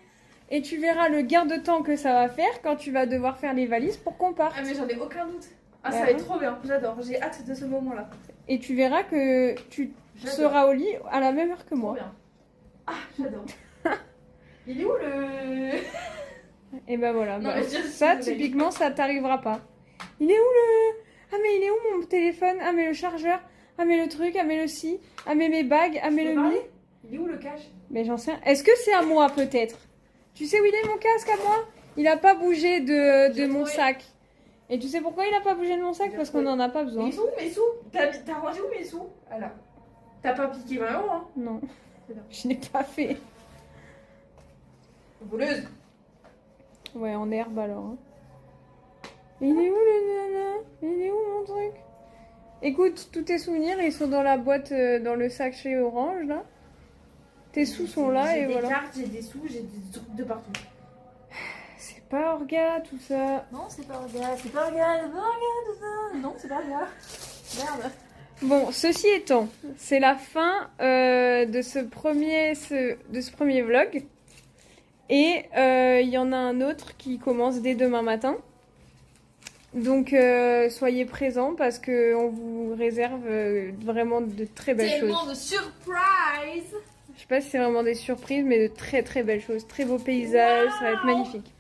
Et tu verras le gain de temps que ça va faire quand tu vas devoir faire les valises pour qu'on parte. Ah, mais j'en ai aucun doute. Ah, Bah ça va ouais. être trop bien. J'adore. J'ai hâte de ce moment-là. Et tu verras que tu J'adore. seras au lit à la même heure que Trop moi. bien. Ah, j'adore. Il est où le... Et ben voilà. Non, bah, mais je suis ça, désolée. typiquement, ça t'arrivera pas. Il est où le... Ah, mais il est où mon téléphone? Ah, mais le chargeur? Ah, mais le truc? Ah, mais le ci? Ah, mais mes bagues? Ah, mais Tu le peux mi? parler? Il est où le cache? Mais j'en sais rien. Est-ce que c'est à moi, peut-être? Tu sais où il est, mon casque, à moi? Il a pas bougé de J'ai mon trouvé. sac. Et tu sais pourquoi il a pas bougé de mon sac? J'ai Parce qu'on trouvé. en a pas Mais besoin. ils sont où mes sous? T'as rangé où mes sous? Alors. T'as pas piqué 20 euros, hein? Non. C'est bien. Je n'ai pas fait. Voleuse. Ouais, en herbe alors. Hein. Il est où le nana? Il est où mon truc? Écoute, tous tes souvenirs, ils sont dans la boîte, dans le sac chez Orange, là. Tes sous sont là et J'ai des voilà. cartes, j'ai des sous, j'ai des trucs de partout. C'est pas orga, tout ça. Non, c'est pas regarde, c'est pas regarde, c'est pas regarde tout ça. Non, c'est pas regarde. Merde. Bon, ceci étant, c'est la fin de ce premier vlog. Et il y en a un autre qui commence dès demain matin. Donc soyez présents parce qu'on vous réserve vraiment de très belles choses. Tellement de surprise. Je sais pas si c'est vraiment des surprises, mais de très très belles choses. Très beaux paysages, ça va être magnifique.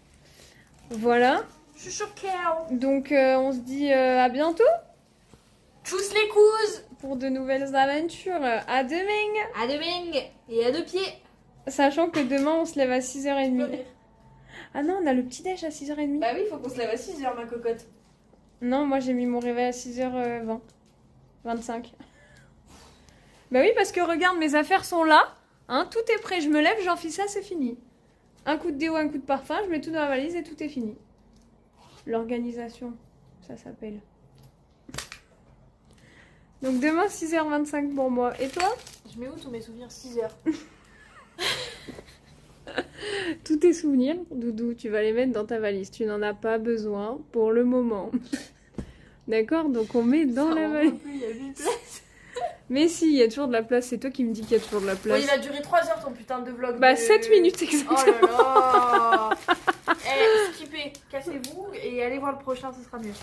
Voilà. Je suis choquée. Donc on se dit à bientôt Tchuss les couses. pour de nouvelles aventures. À demain. À demain et à deux pieds. Sachant que demain on se lève à 6h30. Ah non, on a le petit déj à 6h30. Bah oui, faut qu'on se lève à 6h, ma cocotte. Non, moi j'ai mis mon réveil à 6h20. 25. Bah oui, parce que regarde, mes affaires sont là. Hein, tout est prêt, je me lève, j'enfile ça, c'est fini. Un coup de déo, un coup de parfum, je mets tout dans la valise et tout est fini. L'organisation, ça s'appelle. Donc demain 6h25 pour moi. Et toi? Je mets où tous mes souvenirs? 6h. Tous tes souvenirs, Doudou, tu vas les mettre dans ta valise. Tu n'en as pas besoin pour le moment. D'accord? Donc on met dans la valise. Il y a 8 places. Mais si, il y a toujours de la place. C'est toi qui me dis qu'il y a toujours de la place. Oh, il a duré 3 heures ton putain de vlog. Bah de... 7 minutes Oh exactement. là là. Eh, skipper fait. Cassez-vous et allez voir le prochain, ce sera mieux.